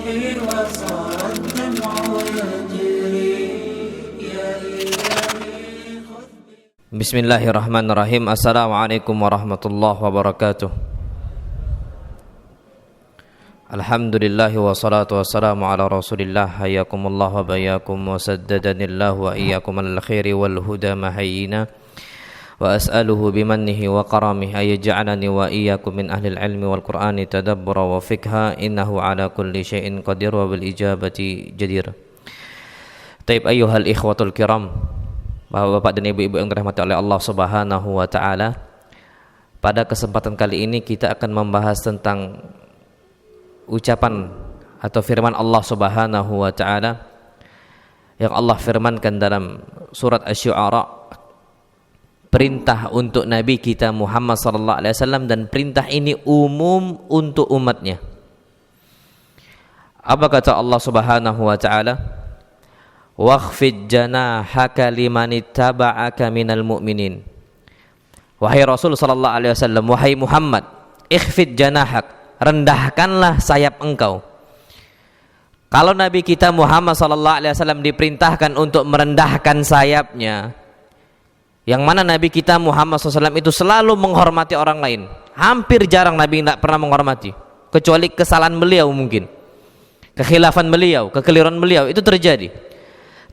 وصار الدمع يجري يا إلهي خذ. Bismillahirrahmanirrahim. Assalamualaikum warahmatullahi wabarakatuh. Alhamdulillahi wassalatu wassalamu ala rasulillah. Hayyakumullah wa bayakum wa saddadanillahu wa iyyakum al khairi wal huda mahayyina. Wa as'aluhu bimannihi wa karamihi ayaj'alani wa iyyakum min ahlil ilmi wal qur'ani tadabbura wa fikha innahu ala kulli syai'in qadir wa bil ijabati jadir. Taib ayyuhal ikhwatul kiram, Bapak dan Ibu-ibu yang dirahmati oleh Allah Subhanahu wa taala. Pada kesempatan kali ini kita akan membahas tentang ucapan atau firman Allah Subhanahu wa taala yang Allah firmankan dalam surat Asy-Syu'ara, perintah untuk Nabi kita Muhammad sallallahu alaihi wasallam, dan perintah ini umum untuk umatnya. Apa kata Allah Subhanahu wa taala? Wakhfid janahaka limanittaba'aka minal mu'minin. Wahai Rasul sallallahu alaihi wasallam, wahai Muhammad, ikhfid janahak, rendahkanlah sayap engkau. Kalau Nabi kita Muhammad sallallahu alaihi wasallam diperintahkan untuk merendahkan sayapnya, yang mana Nabi kita Muhammad SAW itu selalu menghormati orang lain. Hampir jarang Nabi tidak pernah menghormati, kecuali kesalahan beliau mungkin, kekhilafan beliau, kekeliruan beliau itu terjadi.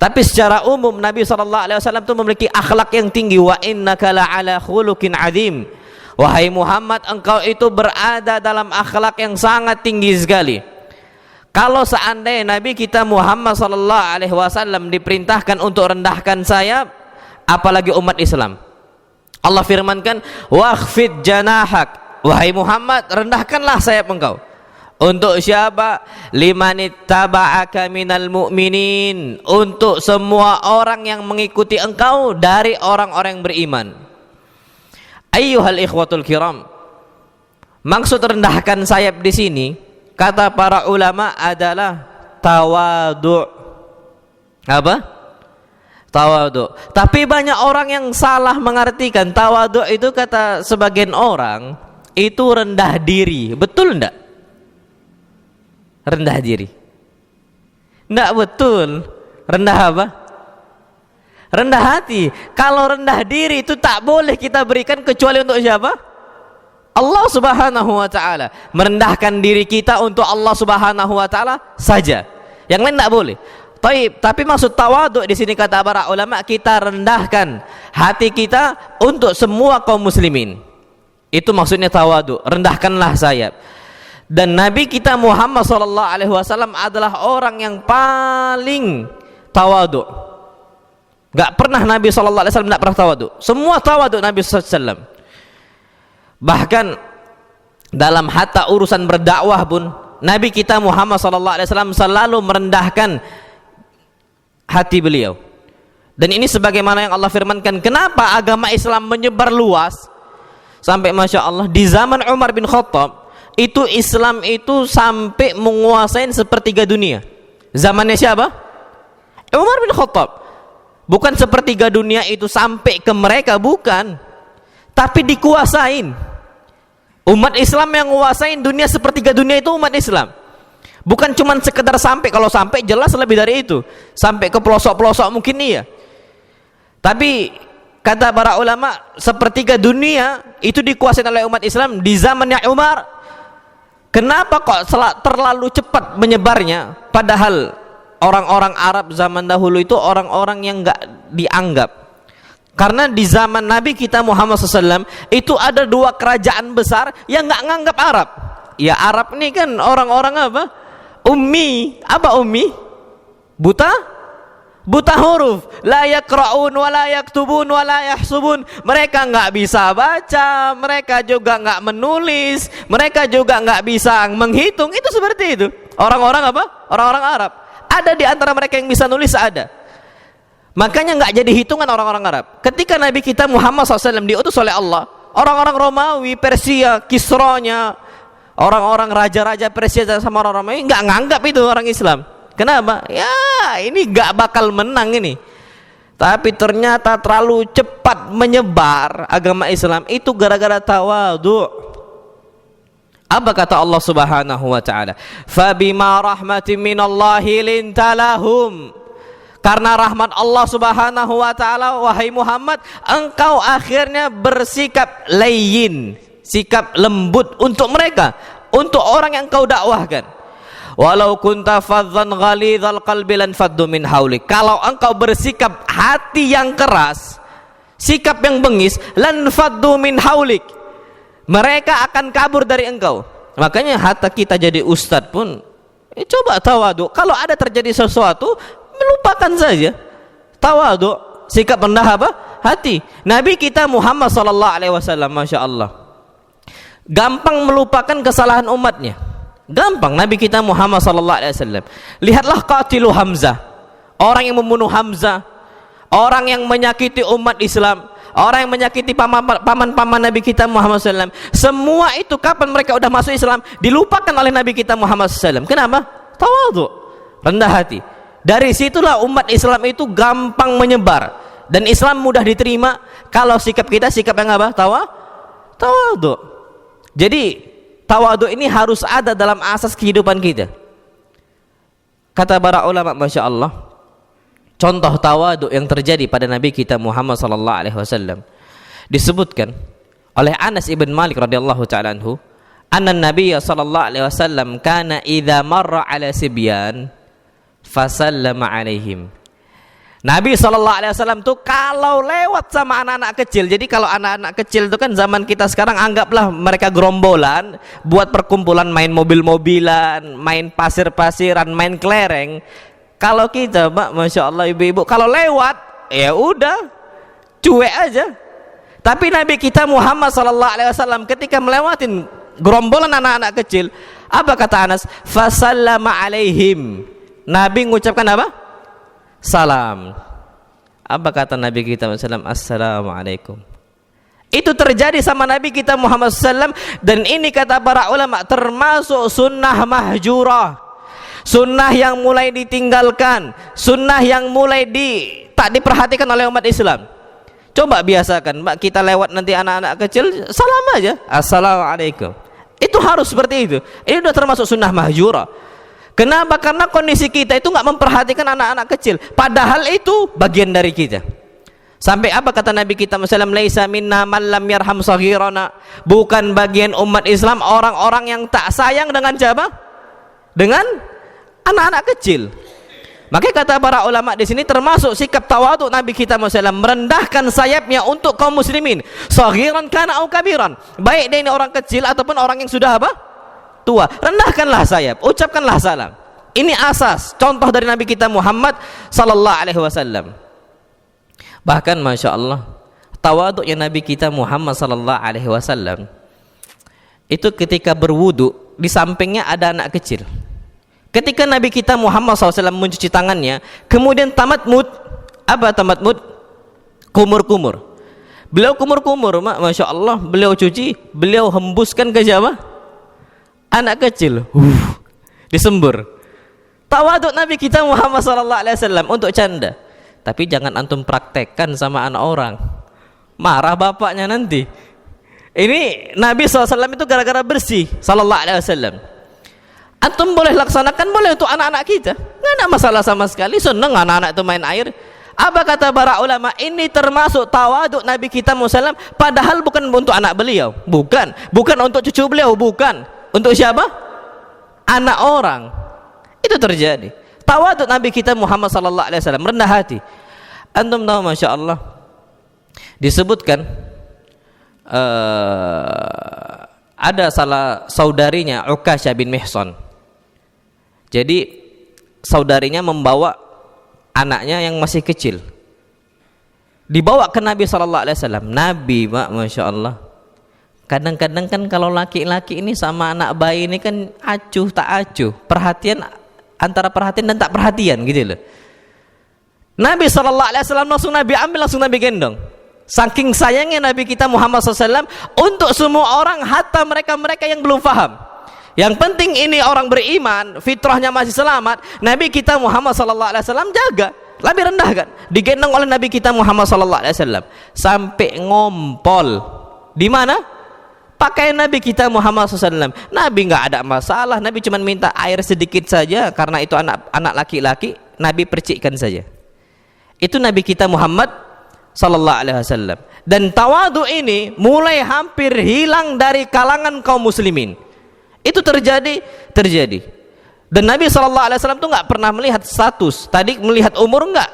Tapi secara umum Nabi SAW itu memiliki akhlak yang tinggi. Wa innaka la'ala khuluqin adzim. Wahai Muhammad, engkau itu berada dalam akhlak yang sangat tinggi sekali. Kalau seandainya Nabi kita Muhammad SAW diperintahkan untuk rendahkan sayap, apalagi umat Islam. Allah firmankan, wakhfid janahak, wahai Muhammad, rendahkanlah sayap engkau. Untuk siapa? Limanittaba'aka minal mu'minin, untuk semua orang yang mengikuti engkau dari orang-orang yang beriman. Ayyuhal ikhwatul kiram, maksud rendahkan sayap di sini kata para ulama adalah tawadhu'. Apa? Tawadhu. Tapi banyak orang yang salah mengartikan tawadhu itu, kata sebagian orang itu rendah diri. Betul enggak? Rendah diri. Enggak betul. Rendah apa? Rendah hati. Kalau rendah diri itu tak boleh kita berikan kecuali untuk siapa? Allah Subhanahu wa taala. Merendahkan diri kita untuk Allah Subhanahu wa taala saja. Yang lain enggak boleh. Tapi maksud tawadhu di sini kata para ulama, kita rendahkan hati kita untuk semua kaum muslimin. Itu maksudnya tawadhu, rendahkanlah sayap. Dan Nabi kita Muhammad SAW adalah orang yang paling tawadhu. Gak pernah Nabi SAW tidak pernah tawadhu. Semua tawadhu Nabi SAW. Bahkan dalam hatta urusan berdakwah pun Nabi kita Muhammad SAW selalu merendahkan hati beliau. Dan ini sebagaimana yang Allah firmankan, kenapa agama Islam menyebar luas sampai Masya Allah di zaman Umar bin Khattab itu Islam itu sampai menguasai sepertiga dunia. Zamannya siapa? Umar bin Khattab. Bukan sepertiga dunia itu sampai ke mereka, bukan, tapi dikuasain. Umat Islam yang menguasai dunia, sepertiga dunia itu umat Islam. Bukan cuma sekedar sampai, kalau sampai jelas lebih dari itu, sampai ke pelosok-pelosok mungkin iya. Tapi kata para ulama, sepertiga dunia itu dikuasai oleh umat Islam di zamannya Umar. Kenapa kok terlalu cepat menyebarnya? Padahal orang-orang Arab zaman dahulu itu orang-orang yang enggak dianggap. Karena di zaman Nabi kita Muhammad SAW itu ada dua kerajaan besar yang enggak nganggap Arab. Ya Arab ini kan orang-orang apa? Ummi. Apa ummi? Buta huruf. La yaqra'un wa la yaktubun wa la yahsubun. Mereka enggak bisa baca, mereka juga enggak menulis, mereka juga enggak bisa menghitung. Itu seperti itu. Orang-orang apa? Orang-orang Arab. Ada di antara mereka yang bisa nulis, ada. Makanya enggak jadi hitungan orang-orang Arab. Ketika Nabi kita Muhammad SAW diutus oleh Allah, orang-orang Romawi, Persia, Kisronya, orang-orang raja-raja Persia sama orang Romawi nggak nganggap itu orang Islam. Kenapa? Ya ini nggak bakal menang ini. Tapi ternyata terlalu cepat menyebar agama Islam itu gara-gara tawadhu. Apa kata Allah Subhanahu wa taala? Fabima rahmatin minallahi lintalahum. Karena rahmat Allah Subhanahu wa taala, wahai Muhammad, engkau akhirnya bersikap layyin, sikap lembut untuk mereka, untuk orang yang engkau dakwahkan. Walau kunta faddan ghalidhal qalbi lan faddu min haulik. Kalau engkau bersikap hati yang keras, sikap yang bengis, lan faddu min haulik, mereka akan kabur dari engkau. Makanya hatta kita jadi ustadz pun coba tawadu. Kalau ada terjadi sesuatu, melupakan saja. Tawadu, sikap rendah apa? Hati. Nabi kita Muhammad sallallahu alaihi wasallam, Masya Allah, gampang melupakan kesalahan umatnya. Gampang. Nabi kita Muhammad sallallahu alaihi wasallam. Lihatlah qatilu Hamzah, orang yang membunuh Hamzah, orang yang menyakiti umat Islam, orang yang menyakiti paman-paman Nabi kita Muhammad SAW. Semua itu kapan mereka udah masuk Islam, dilupakan oleh Nabi kita Muhammad SAW. Kenapa? Tawadhu, rendah hati. Dari situlah umat Islam itu gampang menyebar, dan Islam mudah diterima kalau sikap kita sikap yang apa? Tawadhu. Jadi tawadhu ini harus ada dalam asas kehidupan kita. Kata para ulama, Masya Allah, contoh tawadhu yang terjadi pada Nabi kita Muhammad sallallahu alaihi wasallam disebutkan oleh Anas ibn Malik radhiyallahu taala anhu, anna Nabiy sallallahu alaihi wasallam kana idza marra ala sibyan fasallama alaihim. Nabi sallallahu alaihi wasallam tuh kalau lewat sama anak-anak kecil. Jadi kalau anak-anak kecil itu kan zaman kita sekarang, anggaplah mereka gerombolan buat perkumpulan, main mobil-mobilan, main pasir-pasiran, main kelereng. Kalau kita, Mbak, Masya Allah, ibu-ibu, kalau lewat, ya udah, cuek aja. Tapi Nabi kita Muhammad sallallahu alaihi wasallam ketika melewatin gerombolan anak-anak kecil, apa kata Anas? Fasallama alaihim. Nabi mengucapkan apa? Salam. Apa kata Nabi kita Muhammad? Assalamualaikum. Itu terjadi sama Nabi kita Muhammad SAW, dan ini kata para ulama termasuk sunnah mahjurah. Sunnah yang mulai ditinggalkan, sunnah yang mulai tak diperhatikan oleh umat Islam. Coba biasakan, Mbak, kita lewat nanti anak-anak kecil, salam aja, assalamualaikum. Itu harus seperti itu. Ini sudah termasuk sunnah mahjurah. Kenapa? Karena kondisi kita itu nggak memperhatikan anak-anak kecil, padahal itu bagian dari kita. Sampai apa kata Nabi kita Muhammad SAW? Laisa minna man lam yarham saghirana. Bukan bagian umat Islam orang-orang yang tak sayang dengan siapa? Dengan anak-anak kecil. Makanya kata para ulama di sini termasuk sikap tawadhu Nabi kita Muhammad SAW, merendahkan sayapnya untuk kaum muslimin, saghiran kana au kabiran, baik dia ini orang kecil ataupun orang yang sudah apa? Tua. Rendahkanlah sayap, ucapkanlah salam. Ini asas, contoh dari Nabi kita Muhammad sallallahu alaihi wasallam. Bahkan Masya Allah, tawadhu yang Nabi kita Muhammad sallallahu alaihi wasallam itu ketika berwudu, di sampingnya ada anak kecil. Ketika Nabi kita Muhammad SAW mencuci tangannya, kemudian tamatmud. Apa tamatmud? Kumur-kumur. Beliau kumur-kumur, Masya Allah, beliau cuci, beliau hembuskan ke siapa? Anak kecil. Disembur. Tawadhu Nabi kita Muhammad SAW untuk canda. Tapi jangan antum praktekkan sama anak orang, marah bapaknya nanti. Ini Nabi SAW itu gara-gara bersih sallallahu alaihi wasallam. Antum boleh laksanakan, boleh untuk anak-anak kita, nggak ada masalah sama sekali. Seneng anak-anak itu main air. Apa kata para ulama? Ini termasuk tawadhu Nabi kita Muhammad SAW. Padahal bukan untuk anak beliau, bukan untuk cucu beliau, bukan. Untuk siapa? Anak orang. Itu terjadi. Tawadhu Nabi kita Muhammad sallallahu alaihi wasallam, rendah hati. Antum tahu, Masya Allah, disebutkan ada salah saudarinya, Ukasyah bin Mihsan. Jadi saudarinya membawa anaknya yang masih kecil, dibawa ke Nabi sallallahu alaihi wasallam. Nabi, Masya Allah, kadang-kadang kan kalau laki-laki ini sama anak bayi ini kan acuh tak acuh, perhatian antara perhatian dan tak perhatian gitu loh. Nabi SAW langsung Nabi ambil, langsung Nabi gendong. Saking sayangnya Nabi kita Muhammad SAW untuk semua orang, hatta mereka-mereka yang belum paham. Yang penting ini orang beriman, fitrahnya masih selamat. Nabi kita Muhammad SAW jaga, lebih rendahkan, digendong oleh Nabi kita Muhammad SAW sampai ngompol. Di mana? pakaian Nabi kita Muhammad SAW. Nabi nggak ada masalah, Nabi cuma minta air sedikit saja karena itu anak laki-laki, Nabi percikkan saja. Itu Nabi kita Muhammad sallallahu alaihi wasallam. Dan tawadu ini mulai hampir hilang dari kalangan kaum muslimin. Itu terjadi. Dan Nabi sallallahu alaihi wasallam itu nggak pernah melihat status. Tadi melihat umur enggak.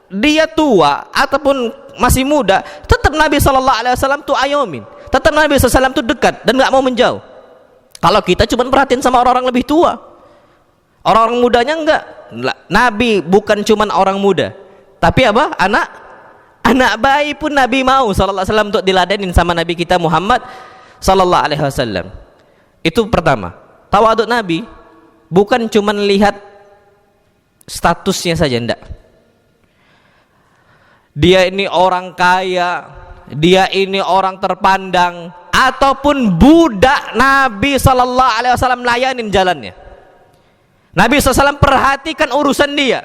Dia tua ataupun masih muda, tetap Nabi sallallahu alaihi wasallam itu ayomin. Tetap Nabi sallallahu alaihi wasallam itu dekat dan nggak mau menjauh. Kalau kita cuma perhatiin sama orang-orang lebih tua, orang-orang mudanya enggak. Nabi bukan cuma orang muda, tapi apa? Anak bayi pun Nabi mau sallallahu alaihi wasallam untuk diladenin sama Nabi kita Muhammad sallallahu alaihi wasallam. Itu pertama. Tawaduk Nabi bukan cuma lihat statusnya saja, enggak. Dia ini orang kaya, dia ini orang terpandang, ataupun budak, Nabi sallallahu alaihi wasallam layanin jalannya. Nabi SAW perhatikan urusan dia.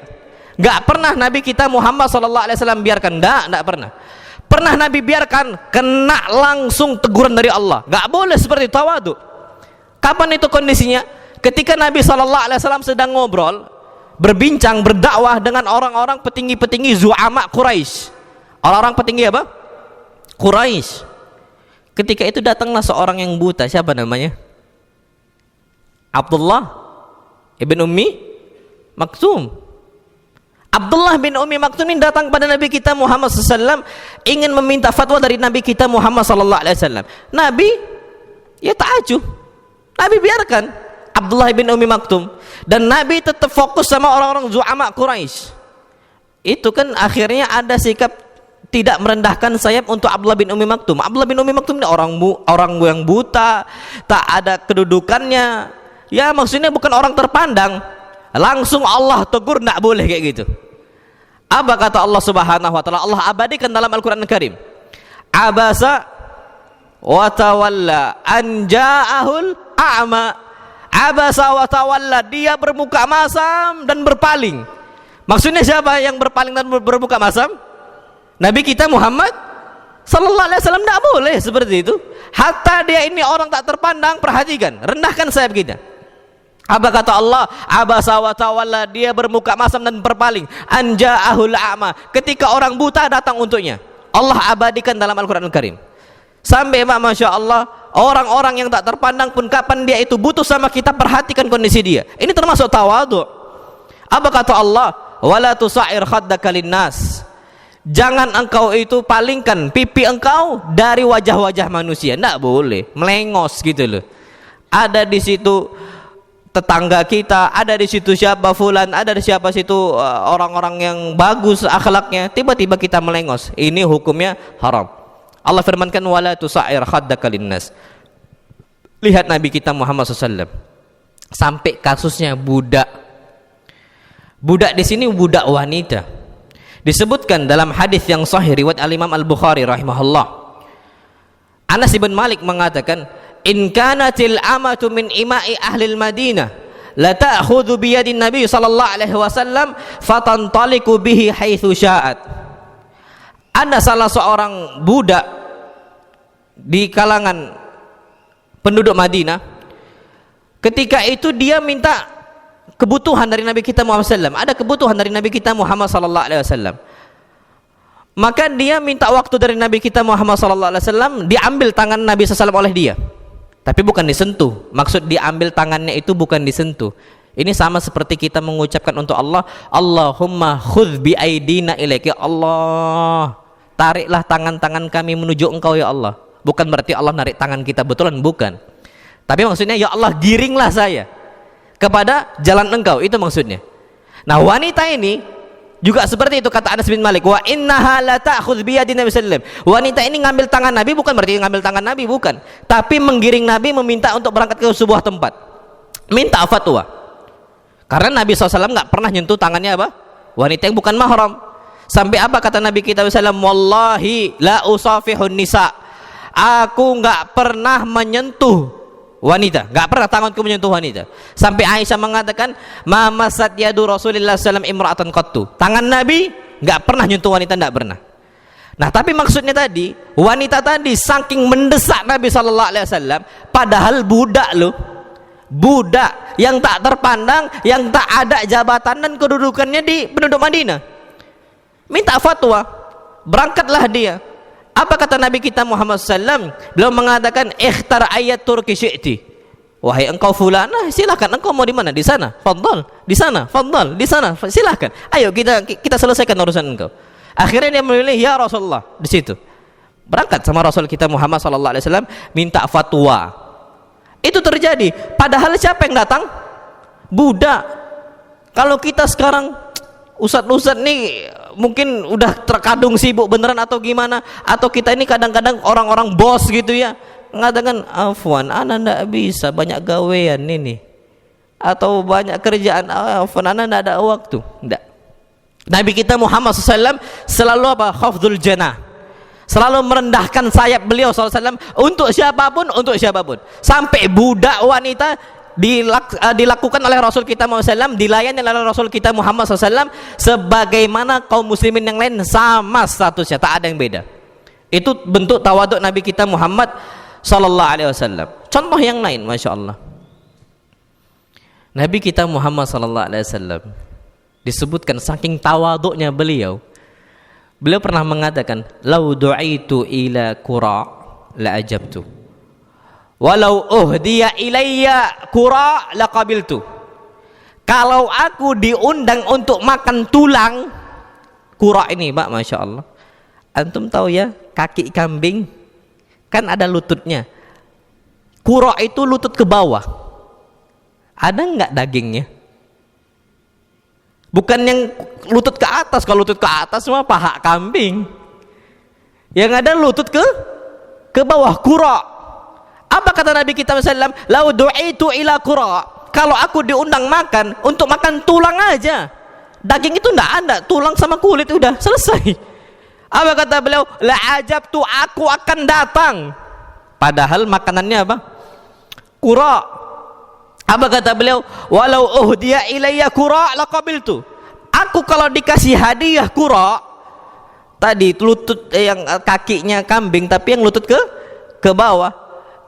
Gak pernah Nabi kita Muhammad SAW biarkan, enggak pernah. Pernah Nabi biarkan kena langsung teguran dari Allah. Gak boleh seperti tawadu. Kapan itu kondisinya? Ketika Nabi SAW sedang ngobrol, berbincang, berdakwah dengan orang-orang petinggi-petinggi zu'ama Quraisy. Orang-orang petinggi apa? Quraisy. Ketika itu datanglah seorang yang buta, siapa namanya? Abdullah ibn Ummi Maktum. Abdullah bin Ummi Maktum ini datang pada Nabi kita Muhammad SAW, ingin meminta fatwa dari Nabi kita Muhammad SAW. Nabi ya ta'ajuh, Nabi biarkan Abdullah bin Ummi Maktum, dan Nabi tetap fokus sama orang-orang zu'ama Quraisy. Itu kan akhirnya ada sikap tidak merendahkan sayap untuk Abdullah bin Ummi Maktum. Abdullah bin Ummi Maktum ini orang yang buta, tak ada kedudukannya. Ya maksudnya bukan orang terpandang. Langsung Allah tegur, tidak boleh kayak gitu. Apa kata Allah Subhanahu wa taala? Allah abadikan dalam Al-Qur'an Al-Karim. Abasa wa tawalla an ja'ahul a'ma. Abasa wa tawalla, dia bermuka masam dan berpaling. Maksudnya siapa yang berpaling dan bermuka masam? Nabi kita Muhammad sallallahu alaihi wasallam. Tidak boleh seperti itu. Hatta dia ini orang tak terpandang, perhatikan, rendahkan sayap kita. Apa kata Allah? Abasa wa tawalla, dia bermuka masam dan berpaling. Anja'ahul a'ma, ketika orang buta datang untuknya. Allah abadikan dalam Al-Qur'an Al-Karim. Sampai Masya Allah, orang-orang yang tak terpandang pun kapan dia itu butuh sama kita, perhatikan kondisi dia. Ini termasuk tawadu. Apa kata Allah? Wala tusa'ir khaddaka linnas, jangan engkau itu palingkan pipi engkau dari wajah-wajah manusia. Tidak boleh melengos gitu loh. Ada di situ tetangga kita, ada di situ siapa fulan, ada di siapa situ orang-orang yang bagus akhlaknya, tiba-tiba kita melengos. Ini hukumnya haram. Allah firmankan wala tusa'ir khaddaka linnas. Lihat Nabi kita Muhammad SAW, sampai kasusnya budak. Budak di sini budak wanita. Disebutkan dalam hadis yang sahih riwayat Al-Imam Al-Bukhari rahimahullah. Anas bin Malik mengatakan, in kanatil amatu min ima'i ahlil Madinah la ta'khudhu bi yadin Nabi sallallahu alaihi wasallam fatantaliqu bihi haitsu sya'at. Ada salah seorang budak di kalangan penduduk Madinah, ketika itu dia minta kebutuhan dari Nabi kita Muhammad SAW. Ada kebutuhan dari Nabi kita Muhammad sallallahu alaihi wasallam. Maka dia minta waktu dari Nabi kita Muhammad sallallahu alaihi wasallam, diambil tangan Nabi SAW oleh dia. Tapi bukan disentuh. Maksud diambil tangannya itu bukan disentuh. Ini sama seperti kita mengucapkan untuk Allah, Allahumma khudh bi aidina ilaik. Ya Allah, tariklah tangan-tangan kami menuju engkau ya Allah. Bukan berarti Allah narik tangan kita betulan, bukan. Tapi maksudnya ya Allah, giringlah saya kepada jalan engkau, itu maksudnya. Nah wanita ini juga seperti itu, kata Anas bin Malik, wa innaha la ta'khudh bi yadi Nabi sallallahu alaihi wasallam. Wanita ini ngambil tangan Nabi, bukan berarti ngambil tangan Nabi, bukan, tapi menggiring Nabi, meminta untuk berangkat ke sebuah tempat, minta fatwa. Karena Nabi SAW nggak pernah nyentuh tangannya apa? Wanita yang bukan mahram. Sampai apa kata Nabi kita SAW? Wallahi la usafihun nisa, aku nggak pernah menyentuh wanita, nggak pernah tanganku menyentuh wanita. Sampai Aisyah mengatakan, ma masat yadu Rasulillah sallallahu alaihi wasallam imra'atan qattu. Tangan Nabi nggak pernah nyentuh wanita, nggak pernah. Nah, tapi maksudnya tadi, wanita tadi saking mendesak Nabi sallallahu alaihi wasallam, padahal budak loh. Budak yang tak terpandang, yang tak ada jabatan dan kedudukannya di penduduk Madinah. Minta fatwa, berangkatlah dia. Apa kata Nabi kita Muhammad sallam? Beliau mengatakan, "Ikhtar ayat turki syi'ti." Wahai engkau fulana, silakan, engkau mau di mana? Di sana, fadhal. Di sana, fadhal. Di sana, silakan. Ayo kita selesaikan urusan engkau. Akhirnya dia memilih ya Rasulullah. Di situ berangkat sama Rasul kita Muhammad sallallahu alaihi wasallam minta fatwa. Itu terjadi. Padahal siapa yang datang? Budak. Kalau kita sekarang ustadz nih mungkin udah terkadung sibuk beneran atau gimana, atau kita ini kadang-kadang orang-orang bos gitu ya, mengatakan afwan, ana ndak bisa, banyak gawean ini, atau banyak kerjaan, afwan, ana ndak ada waktu. Ndak. Nabi kita Muhammad SAW selalu apa? Khafdul janah, selalu merendahkan sayap beliau SAW untuk siapapun, sampai budak wanita dilakukan oleh Rasul kita Muhammad SAW, dilayani oleh Rasul kita Muhammad SAW sebagaimana kaum muslimin yang lain, sama statusnya, tak ada yang beda. Itu bentuk tawaduk Nabi kita Muhammad SAW. Contoh yang lain, Masya Allah, Nabi kita Muhammad SAW disebutkan saking tawaduknya beliau pernah mengatakan, lau du'itu ila qura la ajabtu, walau uhdiya ilayya qura la qabiltu. Kalau aku diundang untuk makan tulang qura ini, Pak, Masya Allah, antum tahu ya, kaki kambing kan ada lututnya. Qura itu lutut ke bawah, ada nggak dagingnya? Bukan yang lutut ke atas. Kalau lutut ke atas semua paha kambing. Yang ada lutut ke bawah, qura. Apa kata Nabi kita SAW? Lau du'itu ila qura. Kalau aku diundang makan, untuk makan tulang aja. Daging itu enggak ada, tulang sama kulit udah selesai. Apa kata beliau? La ajabtu, aku akan datang. Padahal makanannya apa? Qura. Apa kata beliau? Walau uhdiya ilayya qura laqabiltu. Aku kalau dikasih hadiah qura, tadi lutut yang kakinya kambing tapi yang lutut ke bawah,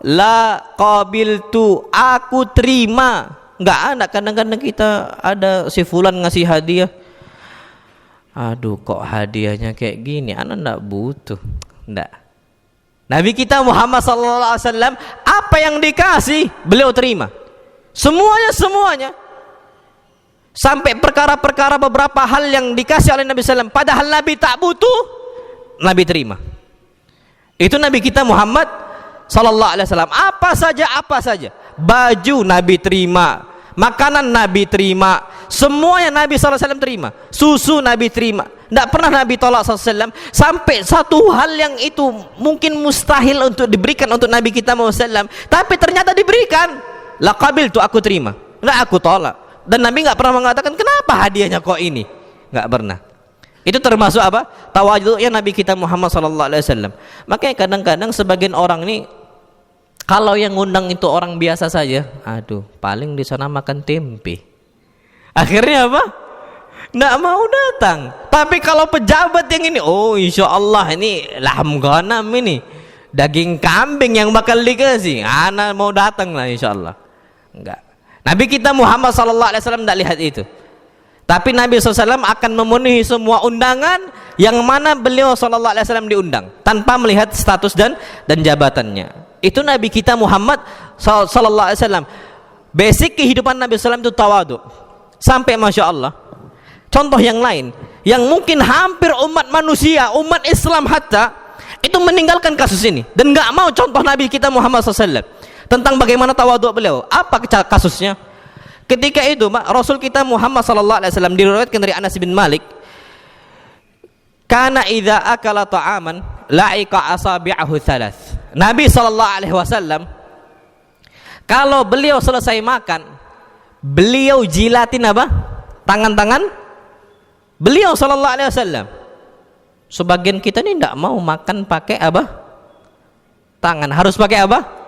la qabiltu, aku terima. Enggak ada, kadang-kadang kita ada si fulan ngasih hadiah, aduh kok hadiahnya kayak gini, ana enggak butuh. Enggak. Nabi kita Muhammad SAW apa yang dikasih beliau terima. Semuanya, sampai perkara-perkara beberapa hal yang dikasih oleh Nabi SAW, padahal Nabi tak butuh, Nabi terima. Itu Nabi kita Muhammad SAW. Apa saja, baju Nabi terima, makanan Nabi terima, semuanya Nabi SAW terima, susu Nabi terima, tidak pernah Nabi tolak SAW. Sampai satu hal yang itu mungkin mustahil untuk diberikan untuk Nabi kita Muhammad SAW, tapi ternyata diberikan. Laqabil tuh, aku terima, nggak aku tolak. Dan Nabi nggak pernah mengatakan kenapa hadiahnya kok ini, nggak pernah. Itu termasuk apa? Tawaduknya Nabi kita Muhammad SAW. Makanya kadang-kadang sebagian orang ini kalau yang ngundang itu orang biasa saja, aduh paling di sana makan tempe, akhirnya apa? Nggak mau datang. Tapi kalau pejabat yang ini, oh insya Allah ini laham ghanam, ini daging kambing yang bakal dikasih, anak mau datang lah insya Allah. Enggak. Nabi kita Muhammad SAW tidak lihat itu. Tapi Nabi SAW akan memenuhi semua undangan yang mana beliau SAW diundang tanpa melihat status dan jabatannya. Itu Nabi kita Muhammad SAW. Basic kehidupan Nabi SAW itu tawaduk. Sampai Masya Allah, contoh yang lain yang mungkin hampir umat manusia, umat Islam hatta itu meninggalkan kasus ini dan nggak mau contoh Nabi kita Muhammad SAW tentang bagaimana tawaduk beliau. Apa kasusnya? Ketika itu Rasul kita Muhammad SAW diriwayatkan dari Anas bin Malik, kana idza akala ta'aman la'ika asabi'ahu thalath. Nabi SAW kalau beliau selesai makan, beliau jilatin apa? Tangan-tangan beliau SAW. Sebagian kita ini tidak mau makan pakai apa? Tangan, harus pakai apa?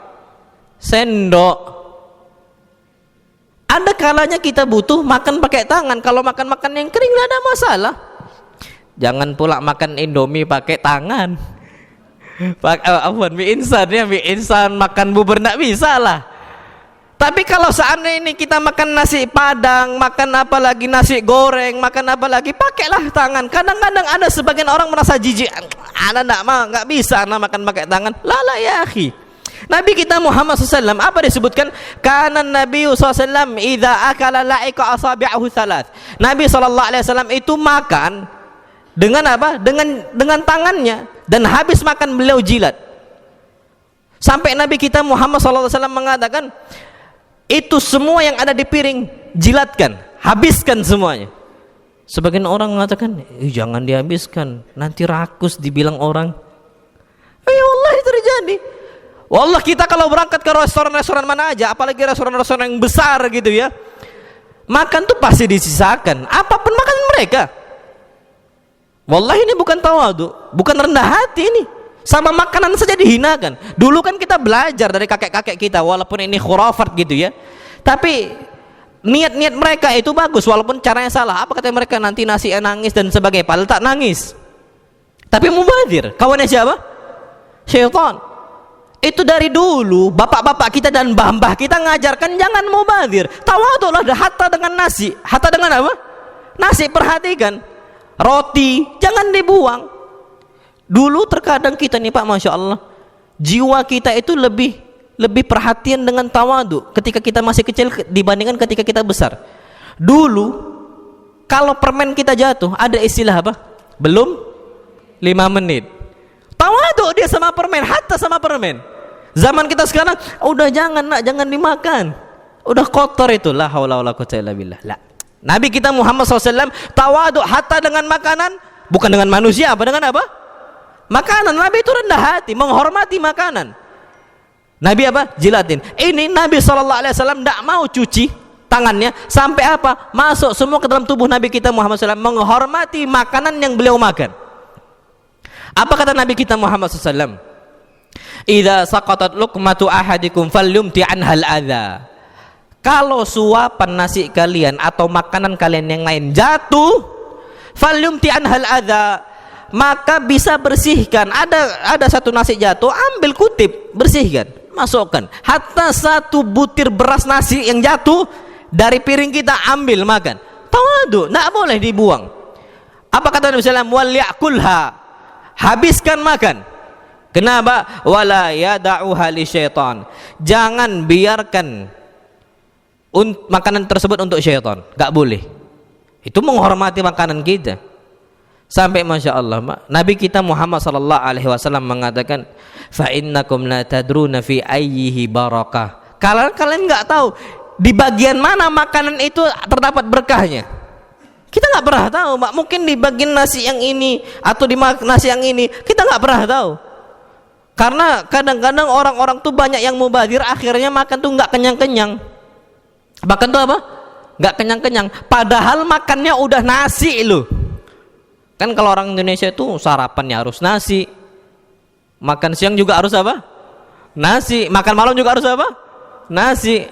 Sendok. Ada kalanya kita butuh makan pakai tangan. Kalau makan yang kering tidak ada masalah. Jangan pula makan Indomie pakai tangan. Mie instan ya, mie instan makan bubur nggak bisa lah. Tapi kalau seandainya ini kita makan nasi padang, makan apa lagi nasi goreng, makan apa lagi, pakailah tangan. Kadang-kadang ada sebagian orang merasa jijik, ana nggak bisa ana makan pakai tangan. Lala ya akhi. Nabi kita Muhammad SAW apa disebutkan? Kana Nabi SAW idza akala la'ika asabi'ahu thalath. Nabi SAW itu makan dengan apa? Dengan tangannya, dan habis makan beliau jilat. Sampai Nabi kita Muhammad SAW mengatakan, itu semua yang ada di piring jilatkan, habiskan semuanya. Sebagian orang mengatakan, jangan dihabiskan, nanti rakus dibilang orang. Wallahi terjadi. Wallah, kita kalau berangkat ke restoran-restoran mana aja, apalagi restoran-restoran yang besar gitu ya, makan tuh pasti disisakan, apapun makanan mereka. Wallahi ini bukan tawadu, bukan rendah hati ini. Sama makanan saja dihinakan. Dulu kan kita belajar dari kakek-kakek kita, walaupun ini khurafat gitu ya, tapi niat-niat mereka itu bagus, walaupun caranya salah. Apa kata mereka? Nanti nasi nangis dan sebagainya, padahal tak nangis. Tapi mubazir, kawannya siapa? Syaitan. Itu dari dulu bapak-bapak kita dan mbah-mbah kita ngajarkan jangan mubazir. Tawadhulah hatta dengan nasi. Hatta dengan apa? Nasi, perhatikan. Roti jangan dibuang. Dulu terkadang kita nih Pak, Masya Allah, jiwa kita itu lebih perhatian dengan tawadhu ketika kita masih kecil dibandingkan ketika kita besar. Dulu kalau permen kita jatuh ada istilah apa? Belum 5 menit. Tawadhu dia sama permen, hatta sama permen. Zaman kita sekarang udah jangan nak, jangan dimakan, udah kotor itu. La haula wala quwwata illa billah. La. Nabi kita Muhammad SAW tawadhu hatta dengan makanan, bukan dengan manusia, apa dengan apa? Makanan. Nabi itu rendah hati, menghormati makanan. Nabi apa? Jilatin. Ini Nabi SAW tidak mau cuci tangannya sampai apa? Masuk semua ke dalam tubuh Nabi kita Muhammad SAW, menghormati makanan yang beliau makan. Apa kata Nabi kita Muhammad SAW? Idza saqatat luqmatu ahadikum falyumti anhal adza. Kalau suapan nasi kalian atau makanan kalian yang lain jatuh, falyumti anhal adza, maka bisa bersihkan. Ada satu nasi jatuh, ambil kutip, bersihkan, masukkan. Hatta satu butir beras nasi yang jatuh dari piring kita ambil, makan. Tawadhu, enggak boleh dibuang. Apa kata Nabi sallallahu alaihi wasallam? Wal yakulha, habiskan makan. Kenapa? Wala yada'uha li syaitan. Jangan biarkan makanan tersebut untuk syaitan. Enggak boleh. Itu menghormati makanan kita. Sampai Masya Allah, Nabi kita Muhammad sallallahu alaihi wasallam mengatakan, fa innakum la tadruna fi ayyihi barakah. Kalian enggak tahu di bagian mana makanan itu terdapat berkahnya. Kita nggak pernah tahu, Mbak. Mungkin di bagian nasi yang ini atau di nasi yang ini, kita nggak pernah tahu. Karena kadang-kadang orang-orang tuh banyak yang mubazir, akhirnya makan tuh nggak kenyang-kenyang. Makan tuh apa? Nggak kenyang-kenyang. Padahal makannya udah nasi loh. Kan kalau orang Indonesia itu sarapannya harus nasi, makan siang juga harus apa? Nasi. Makan malam juga harus apa? Nasi.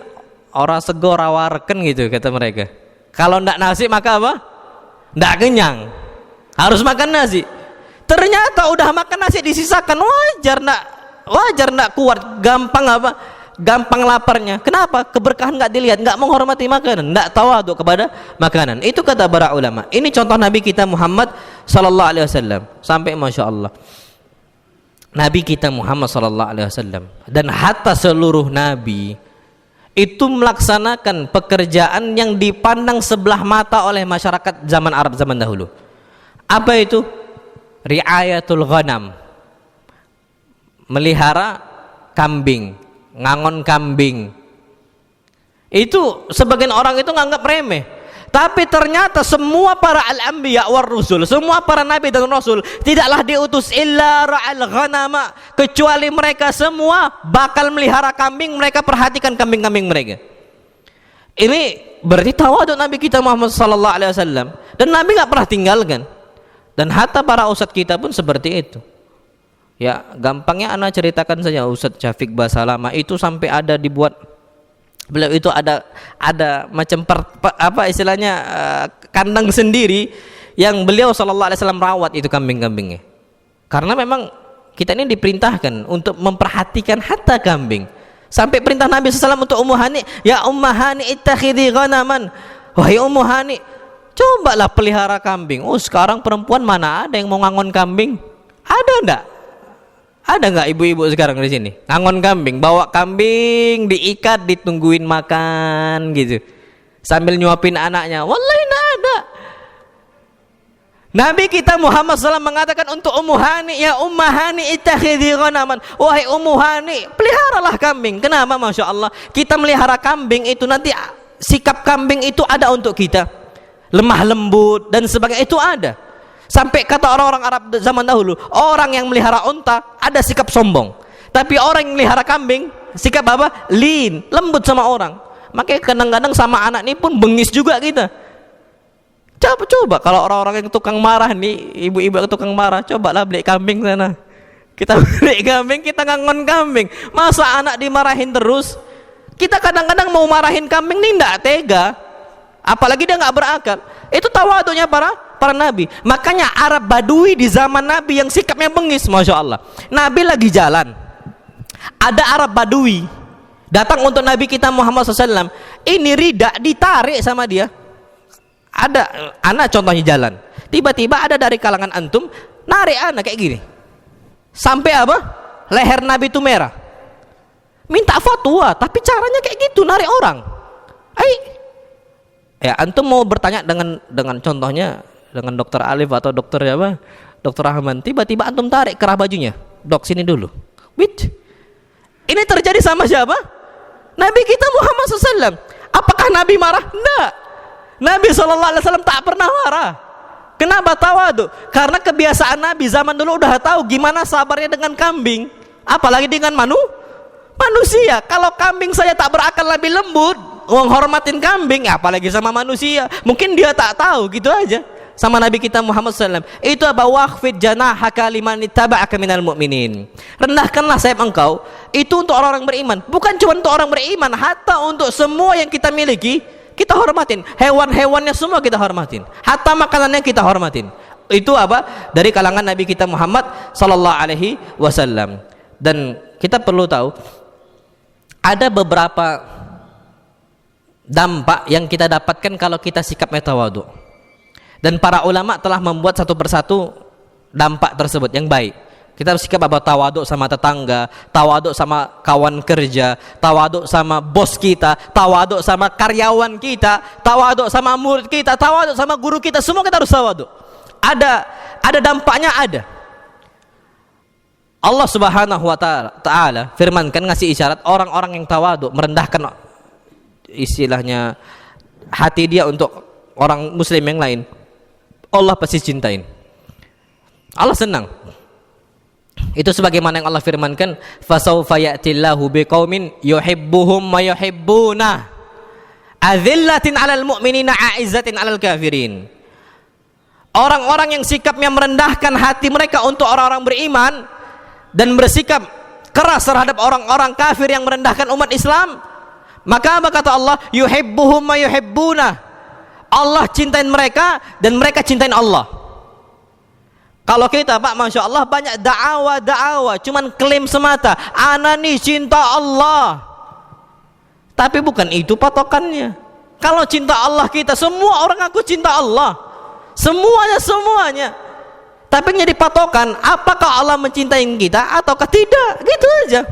Orang sego rawarken gitu kata mereka. Kalau ndak nasi maka apa? Ndak kenyang. Harus makan nasi. Ternyata udah makan nasi disisakan, wajar ndak kuat, gampang apa? Gampang laparnya. Kenapa? Keberkahan nggak dilihat, nggak menghormati makanan, ndak tawadhu kepada makanan. Itu kata para ulama. Ini contoh Nabi kita Muhammad sallallahu alaihi wasallam. Sampai Masya Allah, Nabi kita Muhammad sallallahu alaihi wasallam dan hatta seluruh nabi itu melaksanakan pekerjaan yang dipandang sebelah mata oleh masyarakat zaman Arab zaman dahulu. Apa itu? Riayatul ghanam, melihara kambing, ngangon kambing. Itu sebagian orang itu nganggap remeh, tapi ternyata semua para al-anbiya war rusul, semua para nabi dan rasul tidaklah diutus illa ra'al ghanama, kecuali mereka semua bakal melihara kambing, mereka perhatikan kambing-kambing mereka. Ini berarti tawadhu Nabi kita Muhammad sallallahu alaihi wasallam, dan Nabi enggak pernah tinggalkan. Dan hatta para ustadz kita pun seperti itu. Ya, gampangnya ana ceritakan saja, Ustadz Syafiq Basalama itu sampai ada dibuat, beliau itu ada macam apa istilahnya, kandang sendiri yang beliau sallallahu alaihi wasallam rawat itu kambing-kambingnya. Karena memang kita ini diperintahkan untuk memperhatikan hatta kambing. Sampai perintah Nabi SAW untuk Ummu Hani, ya Ummu Hani ittakhidhi ghanaman. Wahai Ummu Hani, cobalah pelihara kambing. Oh, sekarang perempuan mana ada yang mau ngangon kambing? Ada enggak? Ada enggak ibu-ibu sekarang di sini? Ngangon kambing, bawa kambing, diikat, ditungguin makan gitu. Sambil nyuapin anaknya. Wallahi enggak ada. Nabi kita Muhammad SAW mengatakan untuk Ummu Hani, ya Ummu Hani ittakhidhi ghanaman. Wahai Ummu Hani, peliharalah kambing. Kenapa? Masya Allah, kita melihara kambing itu nanti sikap kambing itu ada untuk kita. Lemah lembut dan sebagainya itu ada. Sampai kata orang-orang Arab zaman dahulu, orang yang melihara unta ada sikap sombong. Tapi orang yang melihara kambing, sikap apa? Lin, lembut sama orang. Makanya kadang-kadang sama anak ini pun bengis juga kita. Coba kalau orang-orang yang tukang marah nih, ibu-ibu yang tukang marah, cobalah beli kambing sana. Kita beli kambing, kita ngangon kambing. Masa anak dimarahin terus? Kita kadang-kadang mau marahin kambing nih enggak tega. Apalagi dia enggak berakal. Itu tawadhunya para nabi. Makanya Arab Badui di zaman Nabi yang sikapnya bengis, Masya Allah. Nabi lagi jalan, ada Arab Badui datang untuk Nabi kita Muhammad SAW. Ini rida ditarik sama dia. Ada anak contohnya jalan, tiba-tiba ada dari kalangan antum narik anak kayak gini sampai apa? Leher Nabi itu merah. Minta fatwa, tapi caranya kayak gitu, narik orang. Ya antum mau bertanya dengan contohnya dengan dokter Alif atau dokter apa? Dokter Rahman, tiba-tiba antum tarik kerah bajunya. Dok, sini dulu. Wait. Ini terjadi sama siapa? Nabi kita Muhammad SAW. Apakah Nabi marah? Enggak. Nabi SAW tak pernah marah. Kenapa? Tawadhu. Karena kebiasaan Nabi zaman dulu udah tahu gimana sabarnya dengan kambing, apalagi dengan manusia. Kalau kambing saya tak berakal lebih lembut menghormatin kambing, apalagi sama manusia. Mungkin dia tak tahu, gitu aja. Sama Nabi kita Muhammad SAW. Itu apa? Waqfid janahaka liman ittaba'aka minal mu'minin. Rendahkanlah sayap engkau. Itu untuk orang-orang beriman. Bukan cuma untuk orang beriman, hatta untuk semua yang kita miliki kita hormatin. Hewan-hewannya semua kita hormatin. Hatta makanannya kita hormatin. Itu apa? Dari kalangan Nabi kita Muhammad sallallahu alaihi wasallam. Dan kita perlu tahu ada beberapa dampak yang kita dapatkan kalau kita sikapnya tawadhu. Dan para ulama telah membuat satu persatu dampak tersebut yang baik. Kita sikap apa? Tawaduk sama tetangga, tawaduk sama kawan kerja, tawaduk sama bos kita, tawaduk sama karyawan kita, tawaduk sama murid kita, tawaduk sama guru kita. Semua kita harus tawaduk. Ada dampaknya, ada. Allah Subhanahu wa taala firmankan, ngasih isyarat orang-orang yang tawaduk, merendahkan istilahnya hati dia untuk orang muslim yang lain. Allah pasti cintain. Allah senang. Itu sebagaimana yang Allah firmankan, fasawfa ya'tillahu biqaumin yuhibbuhum wa yuhibbuna adzillatin 'alal mu'minina 'aizzatin 'alal kafirin. Orang-orang yang sikapnya merendahkan hati mereka untuk orang-orang beriman dan bersikap keras terhadap orang-orang kafir yang merendahkan umat Islam, maka apa kata Allah? Yuhibbuhum wa yuhibbuna. Allah cintain mereka dan mereka cintain Allah. Kalau kita Pak, Masya Allah banyak da'awa, cuman klaim semata, ana nih cinta Allah. Tapi bukan itu patokannya. Kalau cinta Allah kita, semua orang aku cinta Allah, semuanya. Tapi yang jadi patokan, apakah Allah mencintai kita ataukah tidak, gitu aja.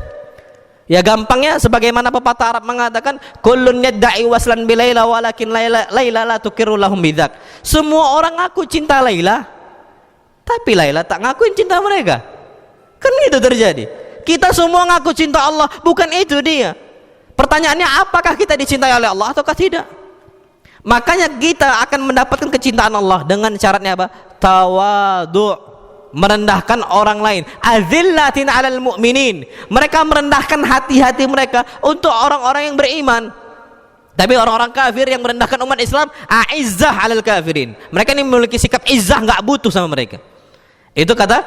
Ya gampangnya sebagaimana pepatah Arab mengatakan, kullun yadda'i waslan bi Laila walakin Laila la tukiru lahum bidzak. Semua orang aku cinta Laila, tapi Laila tak ngakuin cinta mereka. Kan itu terjadi. Kita semua ngaku cinta Allah, bukan itu dia. Pertanyaannya, apakah kita dicintai oleh Allah ataukah tidak? Makanya kita akan mendapatkan kecintaan Allah dengan syaratnya apa? Tawadhu, merendahkan orang lain. Azillatin 'alal mu'minin. Mereka merendahkan hati-hati mereka untuk orang-orang yang beriman. Tapi orang-orang kafir yang merendahkan umat Islam, a'izzah 'alal kafirin. Mereka ini memiliki sikap izzah, enggak butuh sama mereka. Itu kata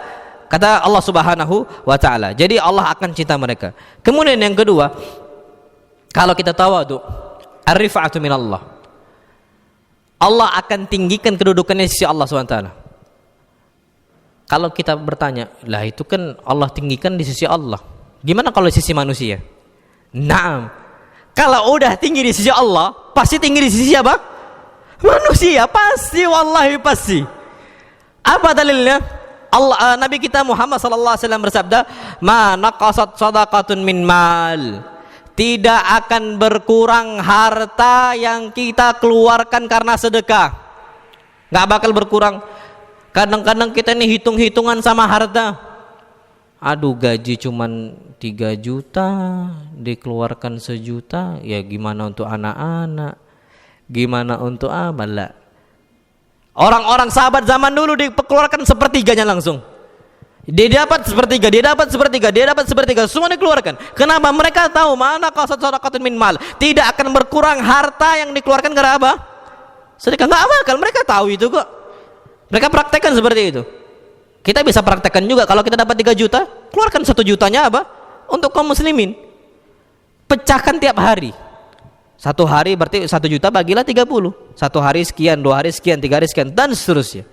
Allah Subhanahu wa taala. Jadi Allah akan cinta mereka. Kemudian yang kedua, kalau kita tawadhu, ar-rifa'atu minallah. Allah akan tinggikan kedudukannya di sisi Allah SWT. Kalau kita bertanya, lah itu kan Allah tinggikan di sisi Allah, gimana kalau di sisi manusia? Naam, kalau udah tinggi di sisi Allah, pasti tinggi di sisi apa? Manusia, pasti, wallahi pasti. Apa dalilnya? Nabi kita Muhammad sallallahu alaihi wasallam bersabda, "Ma naqasat shadaqatun min mal." Tidak akan berkurang harta yang kita keluarkan karena sedekah. Nggak bakal berkurang. Kadang-kadang kita ini hitung-hitungan sama harta. Aduh, gaji cuman 3 juta, dikeluarkan 1 juta, ya gimana untuk anak-anak? Gimana untuk amal? Orang-orang sahabat zaman dulu dikeluarkan sepertiganya langsung. Dia dapat sepertiga, dia dapat sepertiga, dia dapat sepertiga, semua dikeluarkan. Kenapa? Mereka tahu mana qasat shadaqatun min mal. Tidak akan berkurang harta yang dikeluarkan karena apa? Sedekah. Enggak bakal, mereka tahu itu kok. Mereka praktekkan seperti itu. Kita bisa praktekkan juga. Kalau kita dapat 3 juta, keluarkan 1 jutanya apa? Untuk kaum muslimin. Pecahkan tiap hari. 1 hari berarti 1 juta bagilah 30. 1 hari sekian, 2 hari sekian, 3 hari sekian, dan seterusnya.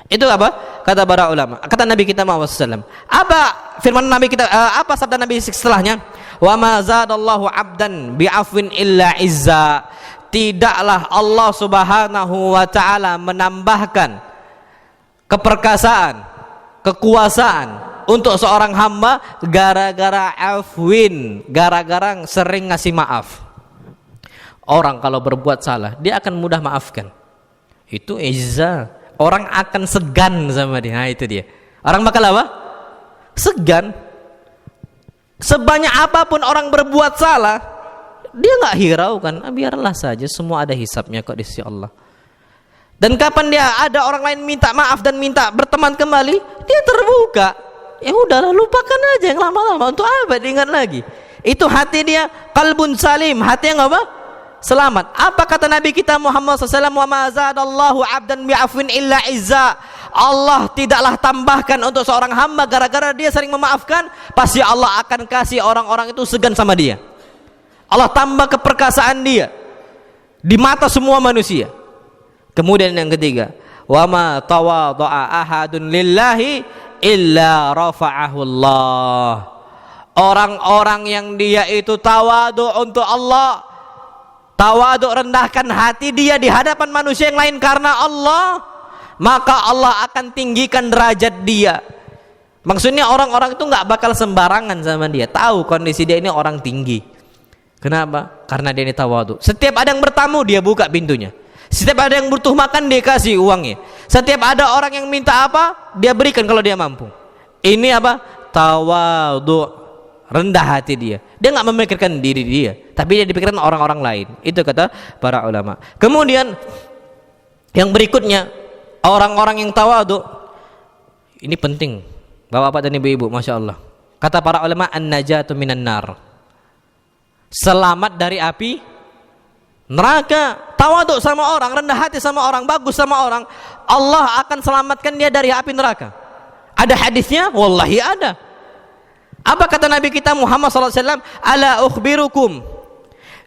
Itu apa? Kata para ulama. Kata Nabi kita Muhammad SAW. Apa firman Nabi kita? Apa sabda Nabi setelahnya? Wa ma zadallahu abdan bi'afwin illa izza. Tidaklah Allah Subhanahu wa taala menambahkan keperkasaan, kekuasaan untuk seorang hamba gara-gara afwin, gara-gara sering ngasih maaf. Orang kalau berbuat salah, dia akan mudah maafkan. Itu izza. Orang akan segan sama dia. Nah, itu dia. Orang bakal apa? Segan. Sebanyak apapun orang berbuat salah, dia nggak hirau kan? Biarlah saja, semua ada hisabnya kok di sisi Allah. Dan kapan dia ada orang lain minta maaf dan minta berteman kembali, dia terbuka. Ya udahlah, lupakan aja yang lama-lama. Untuk apa diingat lagi? Itu hati dia qalbun salim, hati yang apa? Selamat. Apa kata Nabi kita Muhammad SAW? Wa ma zadallahu abdan bi'afwin illa izza. Allah tidaklah tambahkan untuk seorang hamba gara-gara dia sering memaafkan, pasti Allah akan kasih orang-orang itu segan sama dia. Allah tambah keperkasaan dia di mata semua manusia. Kemudian yang ketiga, wa ma tawadha'a ahadun lillahi illa rafa'ahu Allah. Orang-orang yang dia itu tawadu untuk Allah, tawadu, rendahkan hati dia di hadapan manusia yang lain karena Allah, maka Allah akan tinggikan derajat dia. Maksudnya orang-orang itu nggak bakal sembarangan sama dia, tahu kondisi dia ini orang tinggi. Kenapa? Karena dia ini tawadu. Setiap ada yang bertamu, dia buka pintunya. Setiap ada yang butuh makan, dia kasih uangnya. Setiap ada orang yang minta apa, dia berikan kalau dia mampu. Ini apa? Tawadu, rendah hati dia. Dia nggak memikirkan diri dia, tapi dia dipikirkan orang-orang lain. Itu kata para ulama. Kemudian yang berikutnya, orang-orang yang tawadu. Ini penting, bapak-bapak dan ibu-ibu, masya Allah. Kata para ulama, an-najatu minan nar. Selamat dari api neraka. Tawadu sama orang, rendah hati sama orang, bagus sama orang, Allah akan selamatkan dia dari api neraka. Ada hadisnya? Wallahi ada. Apa kata Nabi kita Muhammad SAW? Ala ukhbirukum